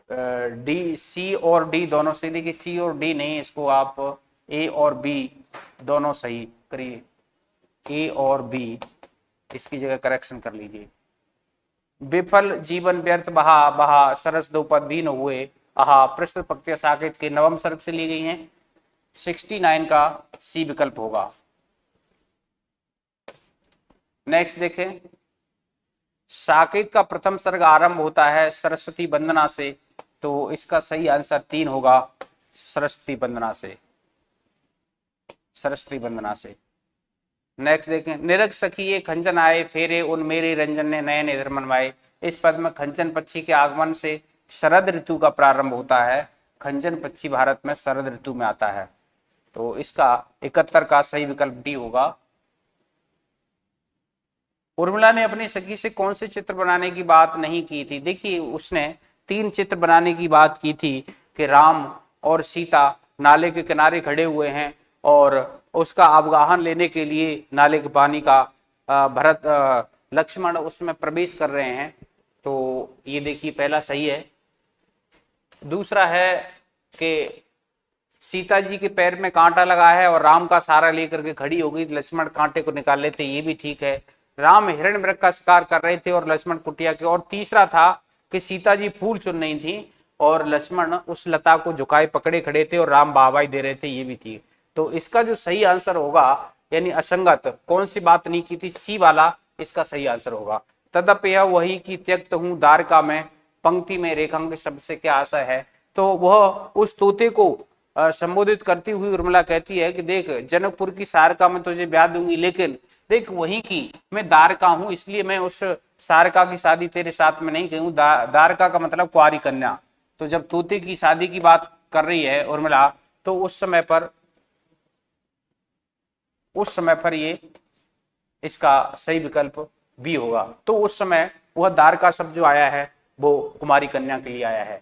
डी, सी और डी दोनों सही। देखिए सी और डी नहीं, इसको आप ए और बी दोनों सही करिए, ए और बी इसकी जगह करेक्शन कर लीजिए। विफल जीवन व्यर्थ बहा बहा सरस दो पद भी न हुए, आहा प्रश्न पंक्तियां साकेत के नवम सर्ग से ली गई हैं, 69 का सी विकल्प होगा। नेक्स्ट देखें, साकेत का प्रथम सर्ग आरंभ होता है सरस्वती वंदना से, तो इसका सही आंसर 3 होगा, सरस्वती वंदना से, सरस्वती वंदना से। नेक्स्ट देखें, निरख सखिए खंजन आए फेरे उन मेरे रंजन ने नए निधर मनवाए, इस पद में खंजन पक्षी के आगमन से शरद ऋतु का प्रारंभ होता है। खंजन पक्षी भारत में शरद ऋतु में आता है, तो इसका 71 का सही विकल्प डी होगा। उर्मिला ने अपनी सखी से कौन से चित्र बनाने की बात नहीं की थी? देखिए उसने 3 चित्र बनाने की बात की थी कि राम और सीता नाले के किनारे खड़े हुए हैं और उसका अवगाहन लेने के लिए नाले के पानी का भरत लक्ष्मण उसमें प्रवेश कर रहे हैं। तो ये देखिए पहला सही है। दूसरा है कि सीता जी के पैर में कांटा लगा है और राम का सहारा लेकर के खड़ी हो गई, लक्ष्मण कांटे को निकाल लेते, ये भी ठीक है। राम हिरण्यमृग का शिकार कर रहे थे और लक्ष्मण कुटिया के। और तीसरा था कि सीता जी फूल चुन रही थी और लक्ष्मण उस लता को झुकाए पकड़े खड़े थे और राम वाहवाही दे रहे थे, ये भी थी। तो इसका जो सही आंसर होगा, यानी असंगत कौन सी बात नहीं की थी, सी वाला इसका सही आंसर होगा। तदप्य वही की त्यक्त हूं द्वारका में, पंक्ति में रेखांक शब्द से क्या आशय है। तो वह उस तोते को संबोधित करती हुई उर्मिला कहती है कि देख, जनकपुर की सारका में तुझे ब्याह दूंगी, लेकिन देख वहीं की मैं द्वारका हूं, इसलिए मैं उस सारका की शादी तेरे साथ में नहीं कहूं। द्वारका का मतलब कुंवारी कन्या। तो जब तोते की शादी की बात कर रही है उर्मिला, तो उस समय पर ये इसका सही विकल्प बी होगा। तो उस समय वह द्वारका शब्द जो आया है वो कुमारी कन्या के लिए आया है।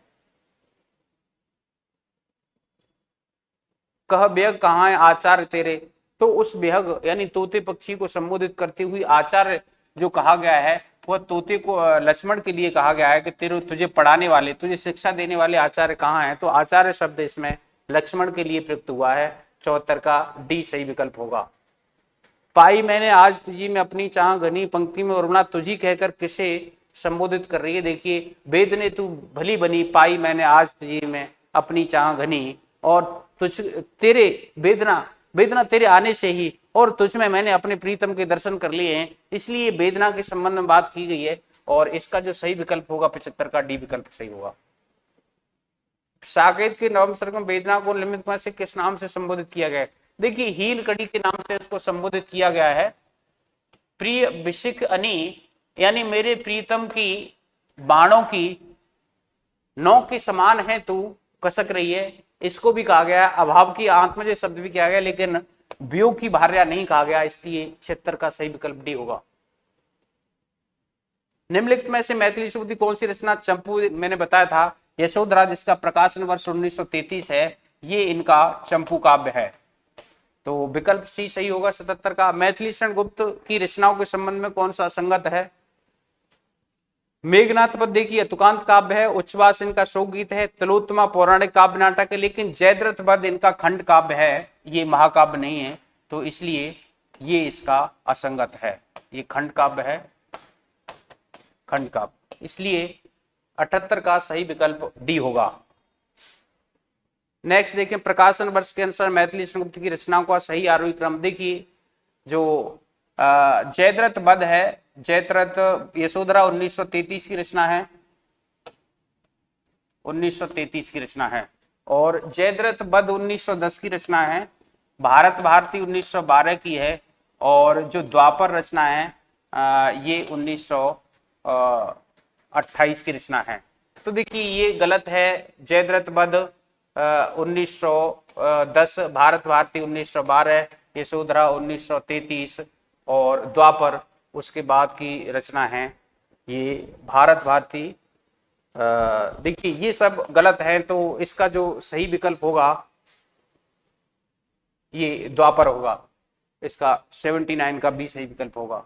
कह बेग कहाँ है आचार्य तेरे, तो उस बेहग यानी तोते पक्षी को संबोधित करते हुए आचार्य जो कहा गया है वह तोते को लक्ष्मण के लिए कहा गया है कि तुझे पढ़ाने वाले, तुझे शिक्षा देने वाले आचार्य कहाँ हैं। तो आचार्य शब्द इसमें लक्ष्मण के लिए प्रयुक्त हुआ है। 74 का डी सही विकल्प होगा। पाई मैंने आज तुझी में अपनी चाह घनी, पंक्ति में उर्मिला तुझी कहकर किसे संबोधित कर रही है। देखिए, वेद ने तू भली बनी, पाई मैंने आज तुझी में अपनी चाह घनी, और तुझ तेरे वेदना तेरे आने से ही और तुझ में मैंने अपने प्रीतम के दर्शन कर लिए हैं, इसलिए वेदना के संबंध में बात की गई है। और इसका जो सही विकल्प होगा 75 का डी विकल्प सही होगा। साकेत के नवम सर्ग में वेदना को निमित्त में से किस नाम से संबोधित किया गया है। देखिए, हील कड़ी के नाम से उसको संबोधित किया गया है। प्रिय विशिक अनि, यानी मेरे प्रीतम की बाणों की नौक के समान है तू कसक रही है, इसको भी कहा गया है। अभाव की आत्मजय शब्द भी किया गया, लेकिन वियोग की भार्या नहीं कहा गया, इसलिए 76 का सही विकल्प डी होगा। निम्नलिखित में से मैथिली शब्द की कौन सी रचना, चंपू मैंने बताया था यशोधरा, जिसका प्रकाशन वर्ष 1933 है, ये इनका चंपू काव्य है। तो विकल्प सी सही होगा 77 का। मैथिली शरण गुप्त की रचनाओं के संबंध में कौन सा असंगत है। मेघनाथ पद देखिए तुकांत काव्य है, उच्छ्वास इनका शोक गीत है, तिलोत्तमा पौराणिक काव्य नाटक है, लेकिन जयद्रथ वध इनका खंड काव्य है, ये महाकाव्य नहीं है। तो इसलिए ये इसका असंगत है, ये खंड काव्य है, खंड काव्य, इसलिए 78 का सही विकल्प डी होगा। नेक्स्ट देखें, प्रकाशन वर्ष के अनुसार मैथिली शरण गुप्त की रचनाओं का सही आरोही क्रम। देखिए, जो जयद्रथ वध है, जयद्रथ यशोधरा 1933 की रचना है, 1933 की रचना है। और जयद्रथ वध 1910 की रचना है। भारत भारती 1912 की है। और जो द्वापर रचना है ये 1928 की रचना है। तो देखिए, ये गलत है। जयद्रथ वध 1910, भारत भारती 1912, यशोधरा 1933 और द्वापर उसके बाद की रचना है ये भारत भारती। देखिए, ये सब गलत है, तो इसका जो सही विकल्प होगा ये द्वापर होगा, इसका 79 का भी सही विकल्प होगा।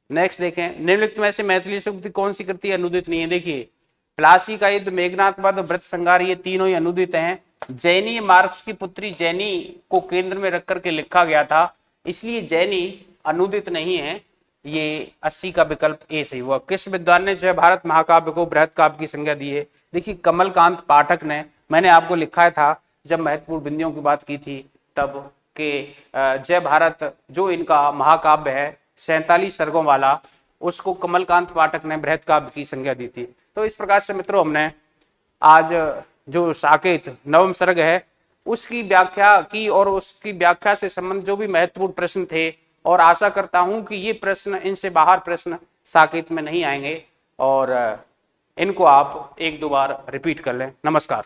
नेक्स्ट देखें, निम्नलिखित में से मैथिली शब्द कौन सी कृति अनुदित नहीं है। देखिए, प्लासी का युद्ध, मेघनाथ वध, व्रत संहार, ये तीनों ही अनुदित हैं। जैनी मार्क्स की पुत्री जैनी को केंद्र में रख करके लिखा गया था, इसलिए जैनी अनुदित नहीं है। ये 80 का विकल्प ए सही हुआ। किस विद्वान ने जय भारत महाकाव्य को बृहत काव्य की संज्ञा दी है। देखिए, कमलकांत पाठक ने, मैंने आपको लिखा था जब महत्वपूर्ण बिंदुओं की बात की थी तब के जय भारत जो इनका महाकाव्य है 47 सर्गों वाला, उसको कमलकांत पाठक ने बृहत काव्य की संज्ञा दी थी। तो इस प्रकार से मित्रों, हमने आज जो साकेत नवम सर्ग है उसकी व्याख्या की और उसकी व्याख्या से संबंधित जो भी महत्वपूर्ण प्रश्न थे, और आशा करता हूं कि ये प्रश्न, इनसे बाहर प्रश्न साकेत में नहीं आएंगे और इनको आप एक दो बार रिपीट कर लें। नमस्कार।